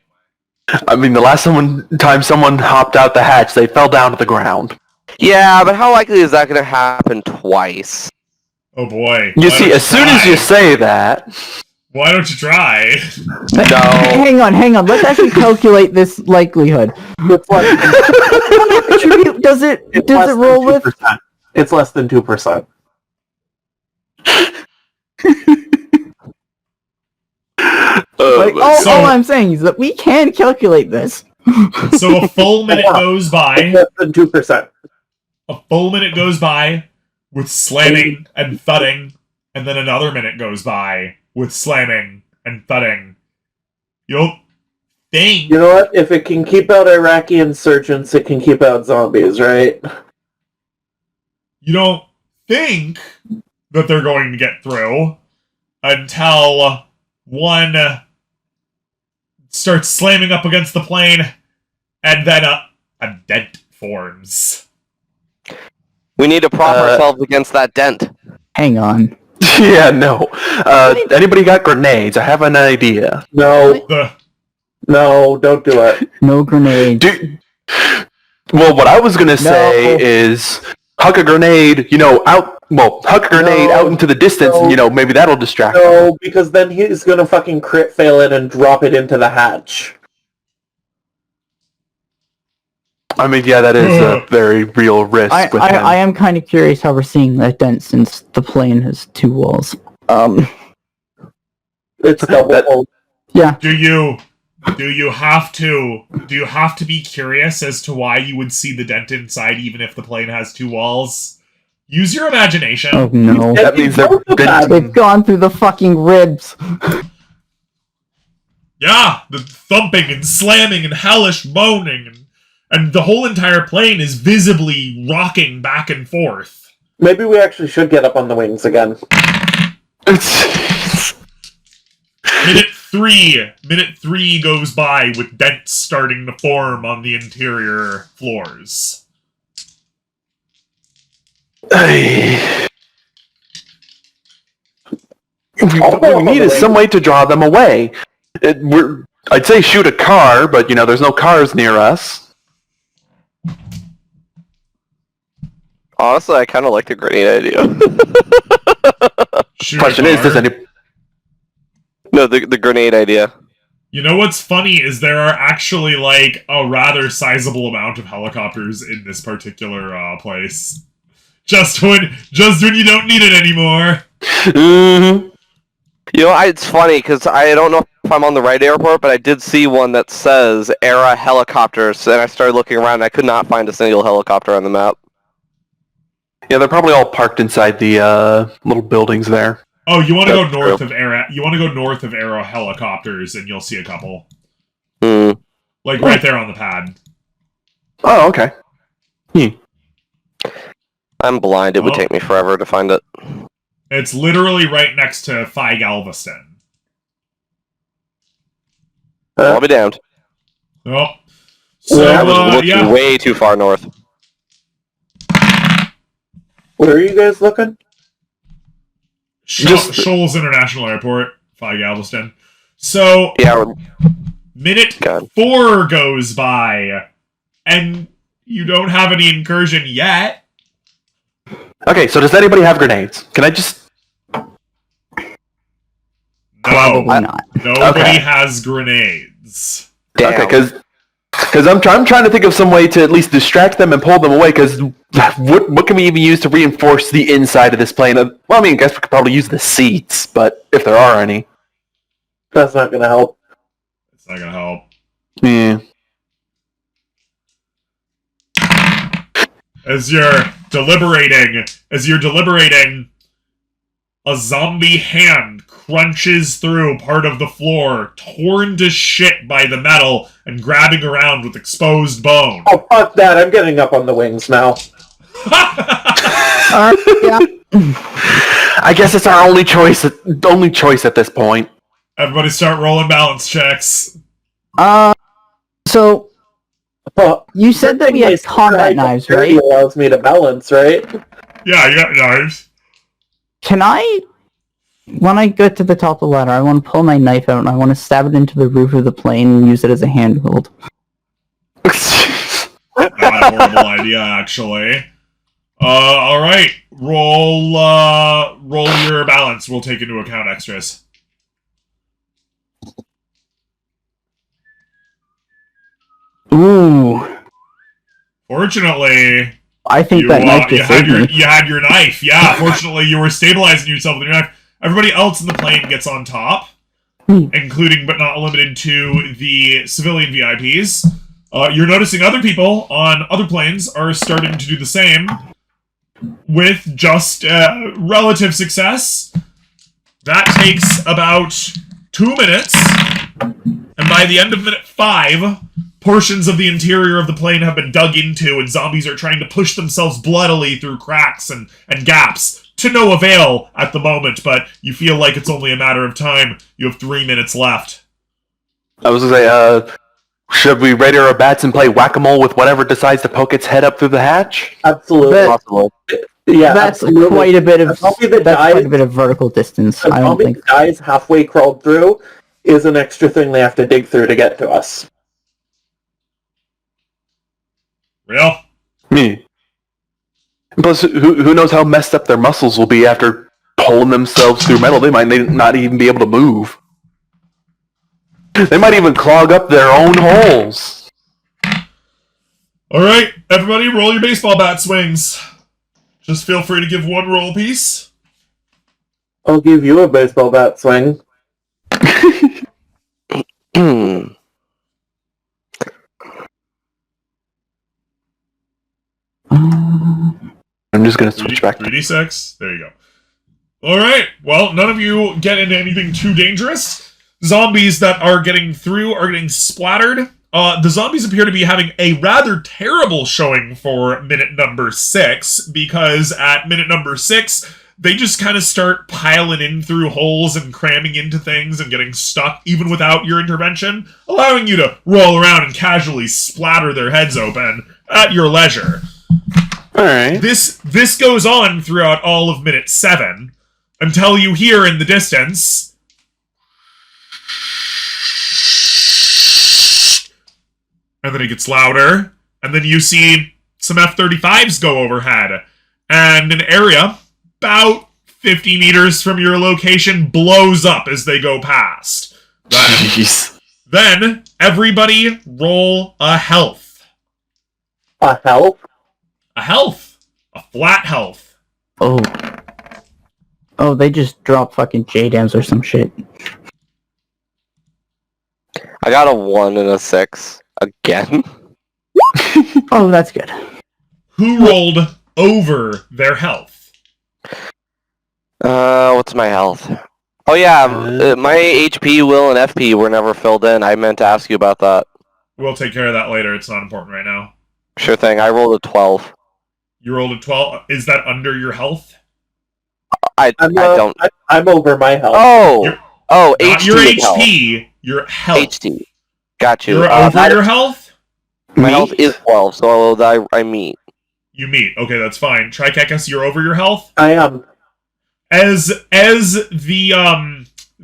I mean, the last time someone hopped out the hatch, they fell down to the ground. Yeah, but how likely is that going to happen twice? Oh boy. You Why see, don't as soon as try? you say that, Why don't you try? No. Hang on. Let's actually calculate this likelihood. It's less, Attribute does it roll with? It's less than 2%. Like, So- all I'm saying is that we can calculate this. So a full minute goes It's by. less than 2%. A full minute goes by with slamming and thudding, and then another minute goes by with slamming and thudding. You'll think... You know what? If it can keep out Iraqi insurgents, it can keep out zombies, right? You don't think that they're going to get through until one starts slamming up against the plane, and then a dent forms. We need to prop ourselves against that dent. Hang on. Yeah, no. Anybody got grenades? I have an idea. No, The no, don't do it. No grenades. Well, what I was gonna say is huck a grenade, out. Well, huck a grenade out into the distance, and maybe that'll distract him. No, because then he's gonna fucking crit fail it and drop it into the hatch. I mean, yeah, that is a very real risk. with him. I am kind of curious how we're seeing that dent since the plane has 2 walls. It's double. Yeah. Do you have to be curious as to why you would see the dent inside even if the plane has 2 walls? Use your imagination. Oh no. That means They've gone through the fucking ribs. Yeah, the thumping and slamming and hellish moaning and the whole entire plane is visibly rocking back and forth. Maybe we actually should get up on the wings again. Minute 3 goes by with dents starting to form on the interior floors. What we need is some way to draw them away. I'd say shoot a car, but there's no cars near us. Honestly, I kind of like the grenade idea. Question is, does any... No, the grenade idea. You know what's funny is there are actually, like, a rather sizable amount of helicopters in this particular place. Just when you don't need it anymore. Mm-hmm. It's funny, because I don't know if I'm on the right airport, but I did see one that says ERA helicopters, and I started looking around, and I could not find a single helicopter on the map. Yeah, they're probably all parked inside the little buildings there. Oh, you want to go north of Aero? You want to go north of Aero helicopters, and you'll see a couple. Like right there on the pad. Oh, okay. I'm blind. It would take me forever to find it. It's literally right next to Phi Galveston. I'll be damned. Oh, so I was looking way too far north. Where are you guys looking? Shoals International Airport, Phi Galveston. So, minute 4 goes by, and you don't have any incursion yet. Okay, so does anybody have grenades? Can I just... Probably not. Nobody has grenades. Damn. Okay, because I'm trying to think of some way to at least distract them and pull them away, because what can we even use to reinforce the inside of this plane? Well, I mean, I guess we could probably use the seats, but if there are any. That's not going to help. It's not going to help. Yeah. As you're deliberating, a zombie hand crunches through part of the floor, torn to shit by the metal, and grabbing around with exposed bone. Oh, fuck that. I'm getting up on the wings now. Yeah. I guess it's our only choice at this point. Everybody start rolling balance checks. So... you said that we had combat knives, right? It allows me to balance, right? Yeah, you got knives. Can I... When I get to the top of the ladder, I want to pull my knife out and I want to stab it into the roof of the plane and use it as a handhold. Not a horrible idea, actually. Alright. Roll your balance. We'll take into account extras. Ooh. Fortunately... I think that knife just saved me. You had your knife, yeah. Fortunately, you were stabilizing yourself with your knife. Everybody else in the plane gets on top, including but not limited to the civilian VIPs. You're noticing other people on other planes are starting to do the same with just relative success. That takes about 2 minutes. And by the end of minute 5, portions of the interior of the plane have been dug into, and zombies are trying to push themselves bloodily through cracks and gaps. To no avail at the moment, but you feel like it's only a matter of time. You have 3 minutes left. I was gonna say, should we ready our bats and play whack-a-mole with whatever decides to poke its head up through the hatch? Absolutely. Possible. Yeah, That's absolutely. quite a bit of Quite a bit of vertical distance. A I don't zombie think. that dies halfway crawled through is an extra thing they have to dig through to get to us. Real? Me. Plus, who knows how messed up their muscles will be after pulling themselves through metal? They might not even be able to move. They might even clog up their own holes. Alright, everybody roll your baseball bat swings. Just feel free to give one roll apiece. I'll give you a baseball bat swing. I'm just gonna switch back. 3d6. There you go. Alright, well, none of you get into anything too dangerous. Zombies that are getting through are getting splattered. The zombies appear to be having a rather terrible showing for minute number 6, because at minute number 6, they just kind of start piling in through holes and cramming into things and getting stuck even without your intervention, allowing you to roll around and casually splatter their heads open at your leisure. Alright. This goes on throughout all of minute 7, until you hear in the distance... And then it gets louder, and then you see some F-35s go overhead, and an area about 50 meters from your location blows up as they go past. Jeez. Then everybody roll a health. A health? A health. A flat health. Oh. Oh, they just dropped fucking J-dams or some shit. I got a 1 and a 6. Again? Oh, that's good. Who rolled over their health? What's my health? Oh yeah, my HP, will, and FP were never filled in. I meant to ask you about that. We'll take care of that later. It's not important right now. Sure thing. I rolled a 12. You rolled a 12. Is that under your health? I don't... I'm over my health. Oh, Not HT your health. HP, your health. HT. Got you. You're over your health? My health is 12, so I meet. You meet. Okay, that's fine. Trikekis, you're over your health? I am. As the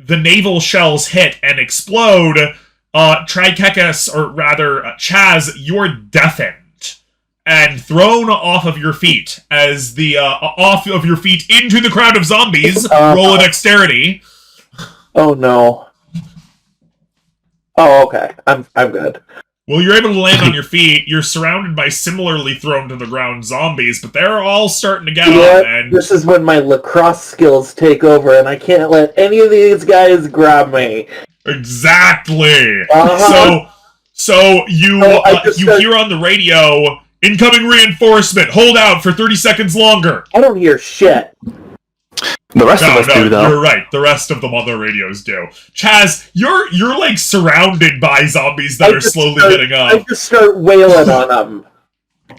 naval shells hit and explode, Trikekis, or rather Chaz, you're deafened and thrown off of your feet as the off of your feet into the crowd of zombies. Roll a dexterity. Oh no. Oh, okay. I'm good. Well, you're able to land on your feet. You're surrounded by similarly thrown to the ground zombies, but they're all starting to get up. And this is when my lacrosse skills take over, and I can't let any of these guys grab me. Exactly. Uh-huh. So you hear on the radio, incoming reinforcement. Hold out for 30 seconds longer. I don't hear shit. The rest of us do, though. You're right. The rest of them on the radios do. Chaz, you're like surrounded by zombies that are slowly getting up. I just start wailing on them.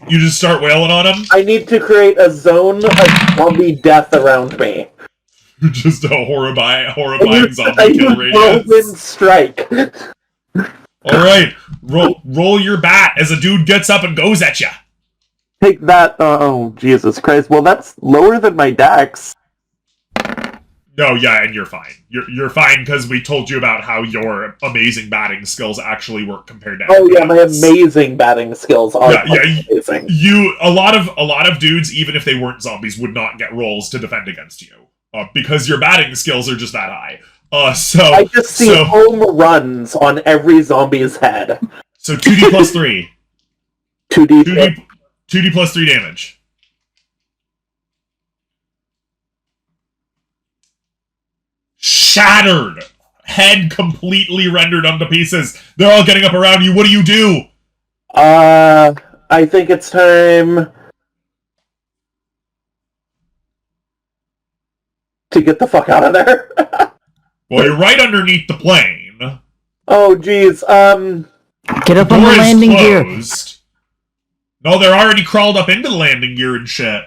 You just start wailing on them? I need to create a zone of zombie death around me. Just a horrifying zombie kill radius. Whirlwind strike. Alright, roll your bat as a dude gets up and goes at you. Take that, oh, Jesus Christ. Well, that's lower than my dex. No, yeah, and you're fine. You're fine because we told you about how your amazing batting skills actually work compared to. Oh yeah, my amazing batting skills are amazing. A lot of dudes, even if they weren't zombies, would not get rolls to defend against you because your batting skills are just that high. So I just see home runs on every zombie's head. So 2d plus 3. 2d plus 3 damage. Shattered! Head completely rendered onto pieces. They're all getting up around you. What do? I think it's time to get the fuck out of there. Well, you're right underneath the plane. Oh, geez. Get up on Door the is landing gear. closed. No, they're already crawled up into the landing gear and shit.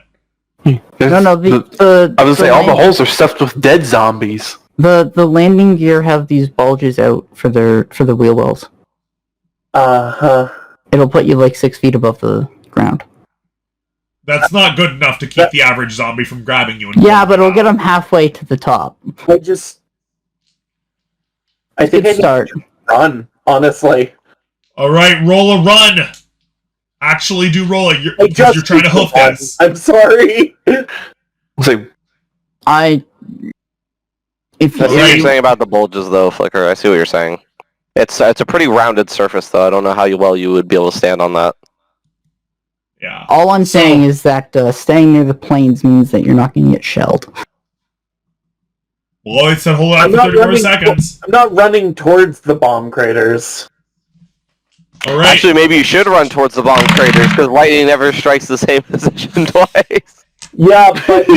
No, the I was gonna say, all the holes are stuffed with dead zombies. The landing gear have these bulges out for the wheel wells. Uh-huh. It'll put you like 6 feet above the ground. That's not good enough to keep the average zombie from grabbing you. And Yeah, pulling but you it'll out. get them halfway to the top. I think Good I start. need to run, honestly. Alright, roll a run! Actually do roll it, because you're trying to hoof this. I'm sorry. Say, If I see what you, you're saying about the bulges, though, Flicker. I see what you're saying. It's a pretty rounded surface, though. I don't know how well you would be able to stand on that. Yeah. all I'm saying is that staying near the planes means that you're not going to get shelled. Well, it said hold on I'm for not 30 more running- seconds. I'm not running towards the bomb craters. Alright. Actually, maybe you should run towards the bomb craters, because lightning never strikes the same position twice. Yeah, but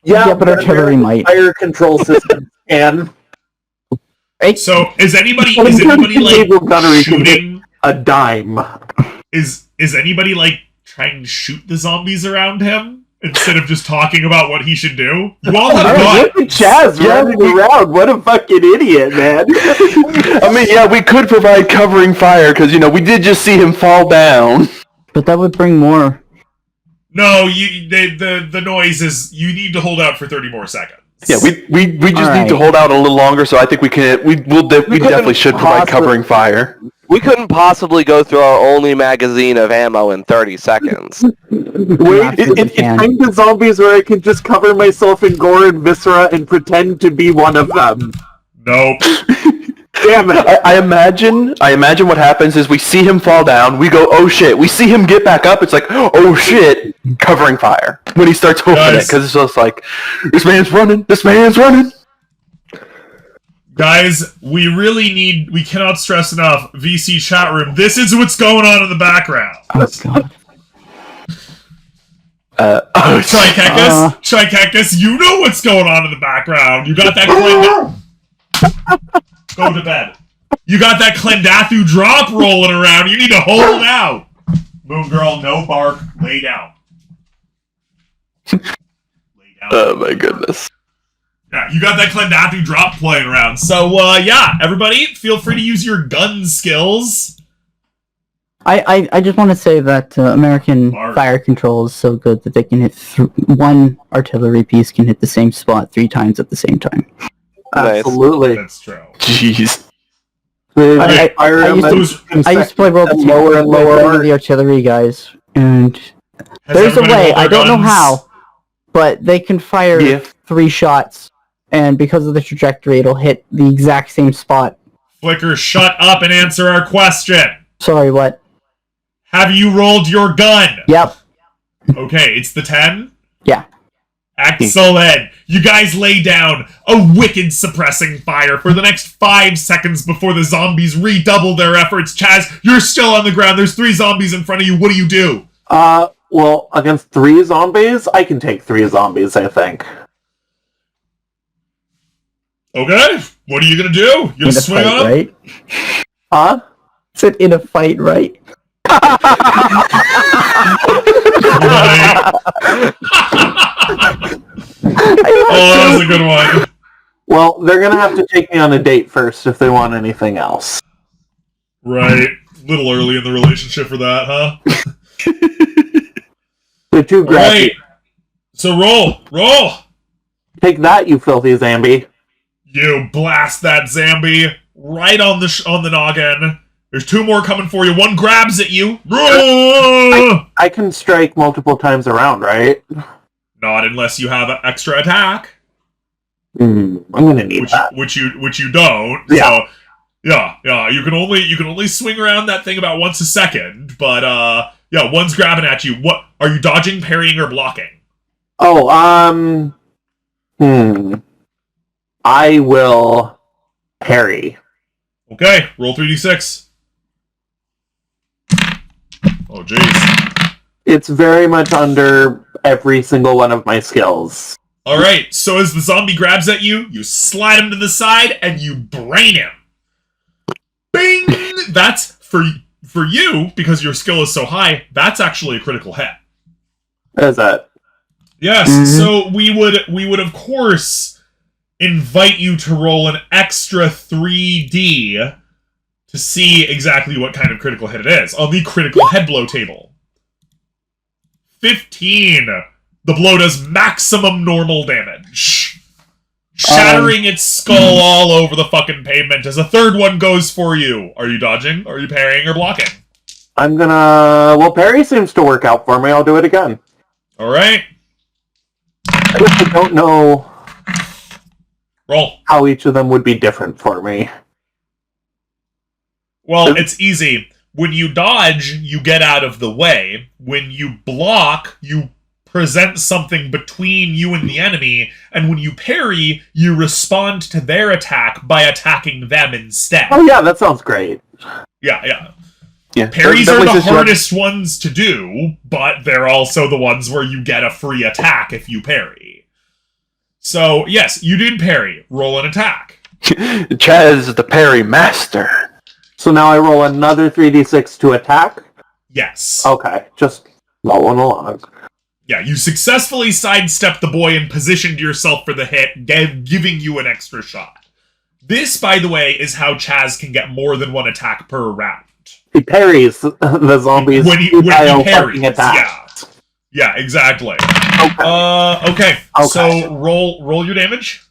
Yeah, but artillery might. Fire control system can. Right? So, is anybody Naval like gunnery can hit shooting? a dime. Is anybody like trying to shoot the zombies around him instead of just talking about what he should do? You all have Look got at Chaz running around. What a fucking idiot, man. I mean, yeah, we could provide covering fire, because, we did just see him fall down. But that would bring more. no. The noise is you need to hold out for 30 more seconds. Yeah, we just All need to right. hold out a little longer, so I think we definitely should provide covering fire. We couldn't possibly go through our only magazine of ammo in 30 seconds. Wait, Absolutely it's can. kind of zombies where I can just cover myself in gore and viscera and pretend to be one of them. Nope. Damn it. I imagine what happens is we see him fall down, we go, oh shit, we see him get back up, it's like, oh shit, covering fire. When he starts opening it, Guys. because it's just like, this man's running. Guys, we cannot stress enough, VC chat room, this is what's going on in the background. Oh, God. Tricactus, you know what's going on in the background. You got that Go to bed. You got that Clendathu drop rolling around. You need to hold out. Moon Girl, no bark. Lay down. Lay down. Oh my goodness. Yeah, you got that Clendathu drop playing around. So, yeah, everybody, feel free to use your gun skills. I just want to say that American Mark. fire control is so good that they can hit one artillery piece can hit the same spot 3 times at the same time. Nice. Absolutely. That's true. Jeez. I used to play World War II. lower and lower. The artillery guys, and Has there's a everybody way. rolled their I don't know guns? how, but they can fire Yeah. 3 shots, and because of the trajectory, it'll hit the exact same spot. Flicker, shut up and answer our question. Sorry, what? Have you rolled your gun? Yep. Okay, it's the 10? Yeah. Excellent! You guys lay down a wicked suppressing fire for the next 5 seconds before the zombies redouble their efforts. Chaz, you're still on the ground. There's 3 zombies in front of you. What do you do? Well, against 3 zombies, I can take 3 zombies, I think. Okay, what are you gonna do? You In gonna a swing fight, on 'em? right? Huh? Said in a fight, right? Oh, that was a good one. Well, they're gonna have to take me on a date first if they want anything else. Right. Little early in the relationship for that, huh? They're too Right. aggressive. So roll! Take that, you filthy Zambi. You blast that Zambi right on the noggin. There's 2 more coming for you. One grabs at you. I can strike multiple times around, right? Not unless you have an extra attack, I'm gonna need that. which you don't. Yeah. So yeah. You can only swing around that thing about once a second. But yeah, one's grabbing at you. What are you dodging, parrying, or blocking? Oh, I will parry. Okay, roll 3d6. Oh jeez. It's very much under every single one of my skills. All right. So as the zombie grabs at you, you slide him to the side and you brain him. Bing! That's for you, because your skill is so high, that's actually a critical hit. Is that? Yes, Mhm. so we would of course invite you to roll an extra 3D to see exactly what kind of critical hit it is on the critical head blow table. 15. The blow does maximum normal damage, shattering its skull all over the fucking pavement as a third one goes for you. Are you dodging? Are you parrying or blocking? I'm gonna... Well, parry seems to work out for me. I'll do it again. Alright. I don't know Roll. how each of them would be different for me. Well, it's easy. When you dodge, you get out of the way. When you block, you present something between you and the enemy. And when you parry, you respond to their attack by attacking them instead. Oh yeah, that sounds great. Yeah. Yeah. Parries That are makes the this one- hardest ones to do, but they're also the ones where you get a free attack if you parry. So, yes, you did parry. Roll an attack. Chaz, the parry master. So now I roll another 3d6 to attack? Yes. Okay, just rolling along. Yeah, you successfully sidestepped the boy and positioned yourself for the hit, giving you an extra shot. This, by the way, is how Chaz can get more than one attack per round. He parries the zombies When he futile parries, fucking attack. Yeah, exactly. Okay. Okay. Okay. So roll your damage.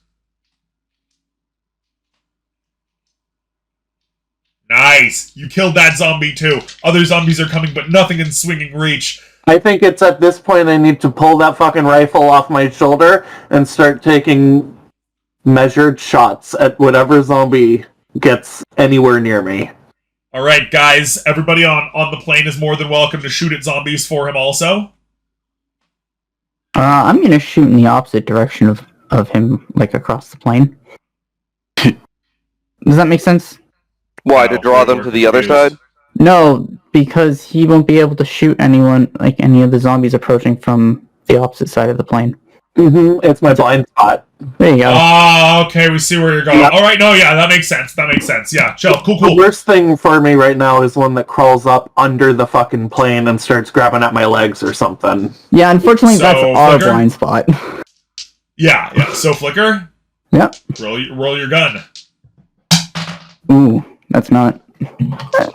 Nice. You killed that zombie too. Other zombies are coming, but nothing in swinging reach. I think it's at this point I need to pull that fucking rifle off my shoulder and start taking measured shots at whatever zombie gets anywhere near me. All right, guys. Everybody on the plane is more than welcome to shoot at zombies for him also. I'm gonna shoot in the opposite direction of him, like across the plane. Does that make sense? Why, Oh, to draw them we're to the other confused. side? No, because he won't be able to shoot anyone, like any of the zombies approaching from the opposite side of the plane. Mm-hmm. It's my blind spot. There you go. Ah, okay. We see where you're going. Yeah. All right. No, yeah, that makes sense. Yeah, chill. The Cool. worst thing for me right now is one that crawls up under the fucking plane and starts grabbing at my legs or something. Yeah, unfortunately, So, that's our Flicker? blind spot. Yeah. So Flicker, Yep. roll your gun. Ooh, that's not.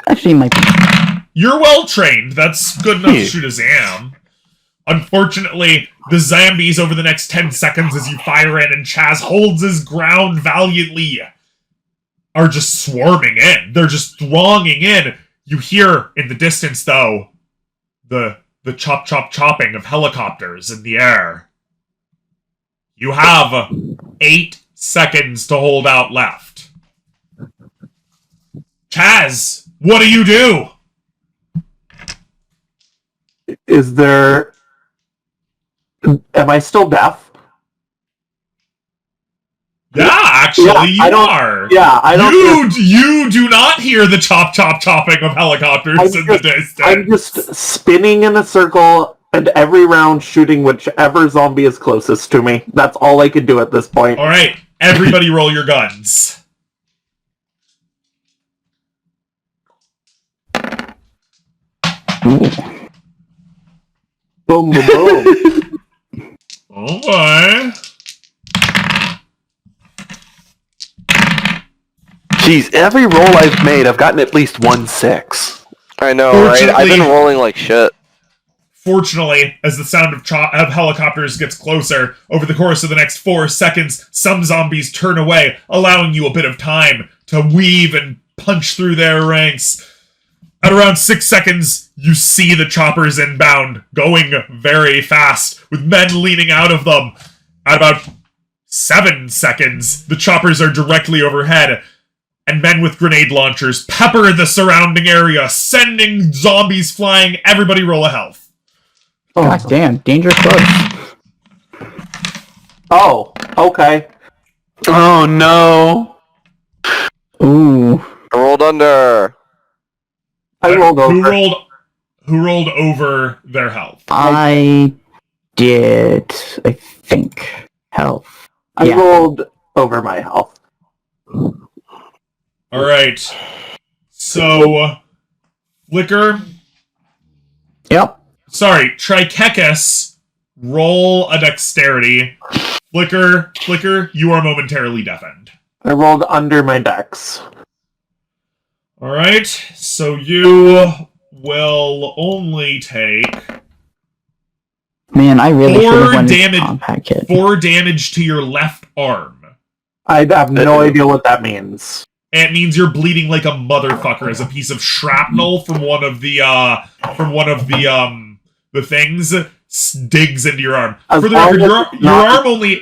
Actually, it might be. You're well trained. That's good enough to Yeah. shoot a Zam. Unfortunately, the zombies over the next 10 seconds as you fire in and Chaz holds his ground valiantly are just swarming in. They're just thronging in. You hear in the distance, though, the chopping of helicopters in the air. You have 8 seconds to hold out left. Chaz, what do you do? Is there... Am I still deaf? Yeah, actually, Yeah, you I don't- are. Yeah, I don't... You do not hear the chopping of helicopters in the distance. I'm just spinning in a circle and every round shooting whichever zombie is closest to me. That's all I could do at this point. All right, everybody, roll your guns. Ooh. Boom, boom, boom. Oh boy. Jeez, every roll I've made, I've gotten at least 1 6. I know, right? I've been Fortunately- rolling like shit. Fortunately, as the sound of helicopters gets closer, over the course of the next 4 seconds, some zombies turn away, allowing you a bit of time to weave and punch through their ranks. At around 6 seconds, you see the choppers inbound, going very fast, with men leaning out of them. At about 7 seconds, the choppers are directly overhead, and men with grenade launchers pepper the surrounding area, sending zombies flying. Everybody roll a health. God damn, dangerous close. Oh, okay. Oh no! Ooh. I rolled under. I rolled over. Who rolled over their health? I did, I think. Health. I Yeah. rolled over my health. All right. So, Flicker, Yep. sorry, Trikekis, roll a dexterity. Flicker, you are momentarily deafened. I rolled under my dex. Alright, so you will only take Man, I really should have 4 won this damage, compact kit. 4 damage to your left arm. I have no idea what that means. And it means you're bleeding like a motherfucker as a piece of shrapnel from one of the things digs into your arm. As For the long record, as it's your not- arm only...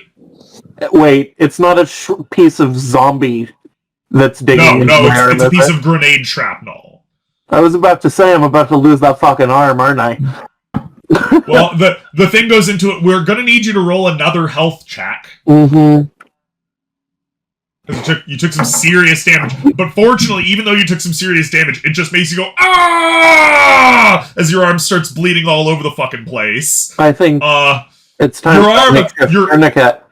Wait, it's not a piece of zombie that's digging into No, my arm, it's a is piece it? of grenade shrapnel. I was about to say I'm about to lose that fucking arm, aren't I? Well, the thing goes into it. We're gonna need you to roll another health check. Mm-hmm. You took some serious damage. But fortunately, even though you took some serious damage, it just makes you go, ah! As your arm starts bleeding all over the fucking place. I think it's time your arm- to make a your- tourniquet.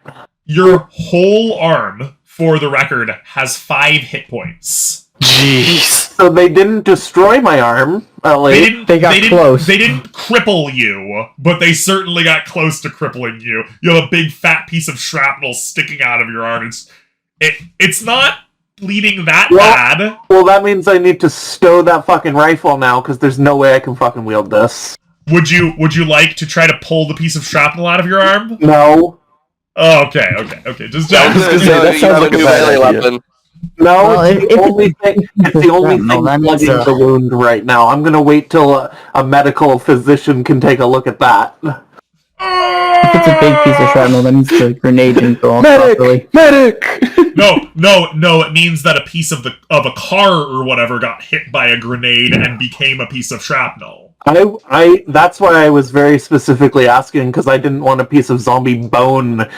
Your whole arm, for the record, has 5 hit points. Jeez. So they didn't destroy my arm, Ellie. They got close. They didn't cripple you, but they certainly got close to crippling you. You have a big fat piece of shrapnel sticking out of your arm. It's not bleeding that bad. Well, that means I need to stow that fucking rifle now, because there's no way I can fucking wield this. Would you like to try to pull the piece of shrapnel out of your arm? No. Oh, okay. Just I was gonna say, that You sounds have like a new bad melee idea. weapon. No, Well, it's the only thing. It's the only No, thing that means, plugging the wound right now. I'm gonna wait till a medical physician can take a look at that. If it's a big piece of shrapnel, that means the grenade didn't go off properly. Medic! No, it means that a piece of a car or whatever got hit by a grenade and became a piece of shrapnel. That's why I was very specifically asking, because I didn't want a piece of zombie bone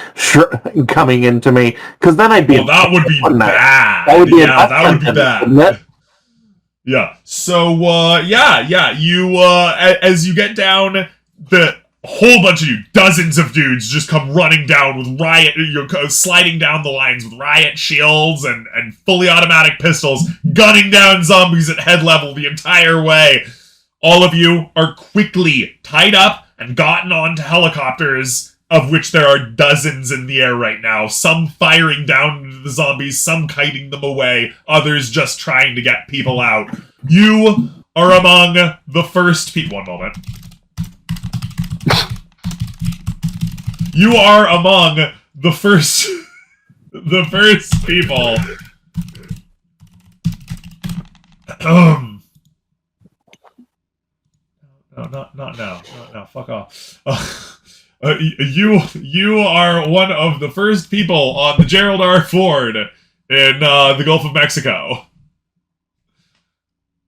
coming into me, because then I'd be. Well, that would be bad. That would be that would be bad. wouldn't it? Yeah. So, you, as you get down, the whole bunch of you, dozens of dudes, just come running down with sliding down the lines with riot shields and fully automatic pistols, gunning down zombies at head level the entire way. All of you are quickly tied up and gotten onto helicopters, of which there are dozens in the air right now. Some firing down into the zombies, some kiting them away, others just trying to get people out. You are among the first people. One moment. You are among the first people. No, not now. No, fuck off. You are one of the first people on the Gerald R Ford in the Gulf of Mexico.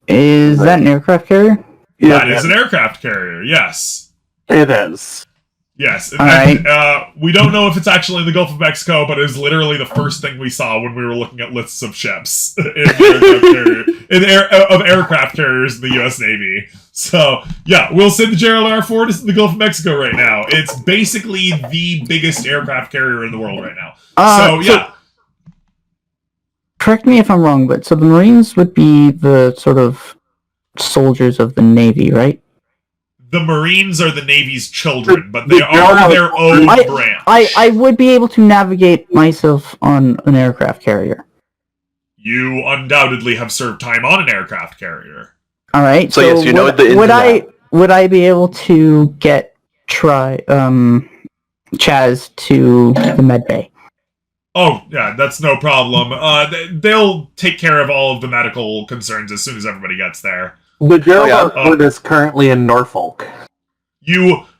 Is that an aircraft carrier? That is an aircraft carrier, yes. It is. Yes. Alright. We don't know if it's actually in the Gulf of Mexico, but it was literally the first thing we saw when we were looking at lists of ships of aircraft carriers in the U.S. Navy. So, yeah, we'll send the Gerald R Ford to the Gulf of Mexico right now. It's basically the biggest aircraft carrier in the world right now. Correct me if I'm wrong, but so the Marines would be the sort of soldiers of the Navy, right? The Marines are the Navy's children, but they are their own branch. I would be able to navigate myself on an aircraft carrier. You undoubtedly have served time on an aircraft carrier. All right. So yes, you know the ins and outs. Would I be able to get Chaz to the med bay? Oh, yeah, that's no problem. They'll take care of all of the medical concerns as soon as everybody gets there. The Gerald R Ford is currently in Norfolk.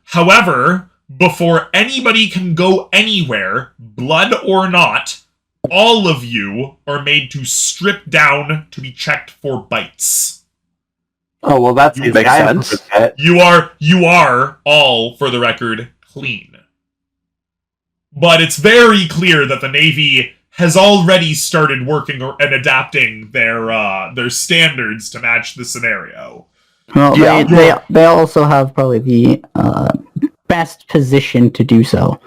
However, before anybody can go anywhere, blood or not, all of you are made to strip down to be checked for bites. Oh, well, that's easy. Makes I have sense. a bit. You are all, for the record, clean. But it's very clear that the Navy has already started working and adapting their standards to match the scenario. Well, Yeah. they also have probably the best position to do so.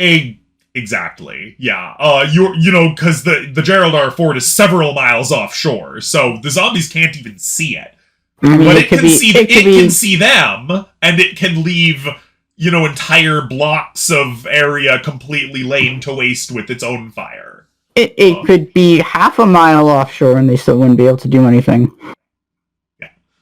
A Exactly. Yeah. Because the Gerald R Ford is several miles offshore, so the zombies can't even see it. I mean, But it can see them, and it can leave, entire blocks of area completely laid to waste with its own fire. It could be half a mile offshore, and they still wouldn't be able to do anything.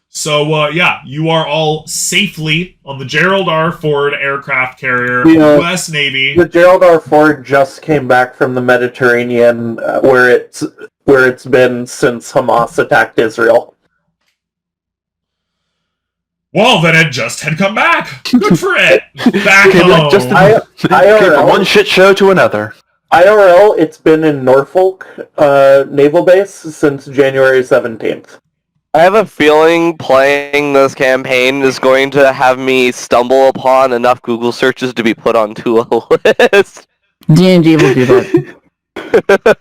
So, you are all safely on the Gerald R. Ford aircraft carrier, Yeah. U.S. Navy. The Gerald R Ford just came back from the Mediterranean, where it's been since Hamas attacked Israel. Well, then it just had come back. Good for it. Back Came home. back just came from one shit show to another. IRL, it's been in Norfolk Naval Base since January 17th. I have a feeling playing this campaign is going to have me stumble upon enough Google searches to be put onto a list. D&D will do that.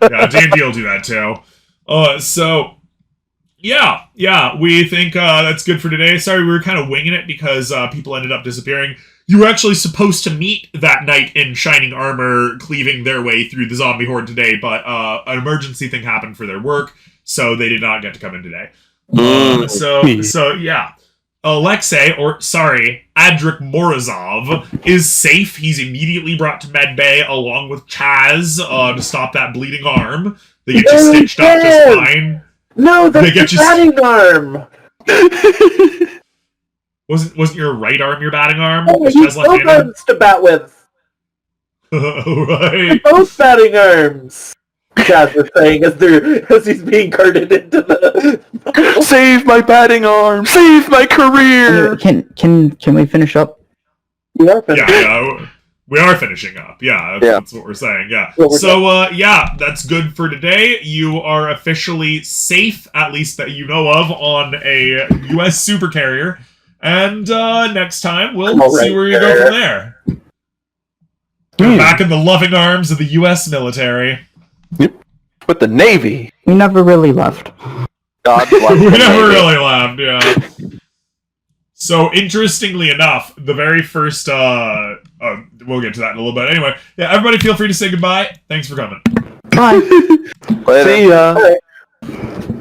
Yeah, D&D will do that too. We think that's good for today. Sorry, we were kind of winging it because people ended up disappearing. You were actually supposed to meet that knight in shining armor cleaving their way through the zombie horde today, but an emergency thing happened for their work, so they did not get to come in today. Alexei, Adric Morozov, is safe. He's immediately brought to medbay along with Chaz to stop that bleeding arm. They get you stitched up just fine. No, that's the batting arm! Wasn't your right arm your batting arm? Oh, he's both arms to bat with! Right. Both batting arms! Chaz was saying as he's being carted into the... Save my batting arm! Save my career! Can we finish up? We are finishing. Yeah, we are finishing up. Yeah, that's what we're saying. Yeah. That's good for today. You are officially safe, at least that you know of, on a U.S. supercarrier. And next time, we'll see where you go from there. You're back in the loving arms of the U.S. military. Yep. With the Navy. We never really left. God bless We the never Navy. really left, yeah. So, interestingly enough, the very first, we'll get to that in a little bit. Anyway, yeah, everybody feel free to say goodbye. Thanks for coming. Bye. Later. See ya.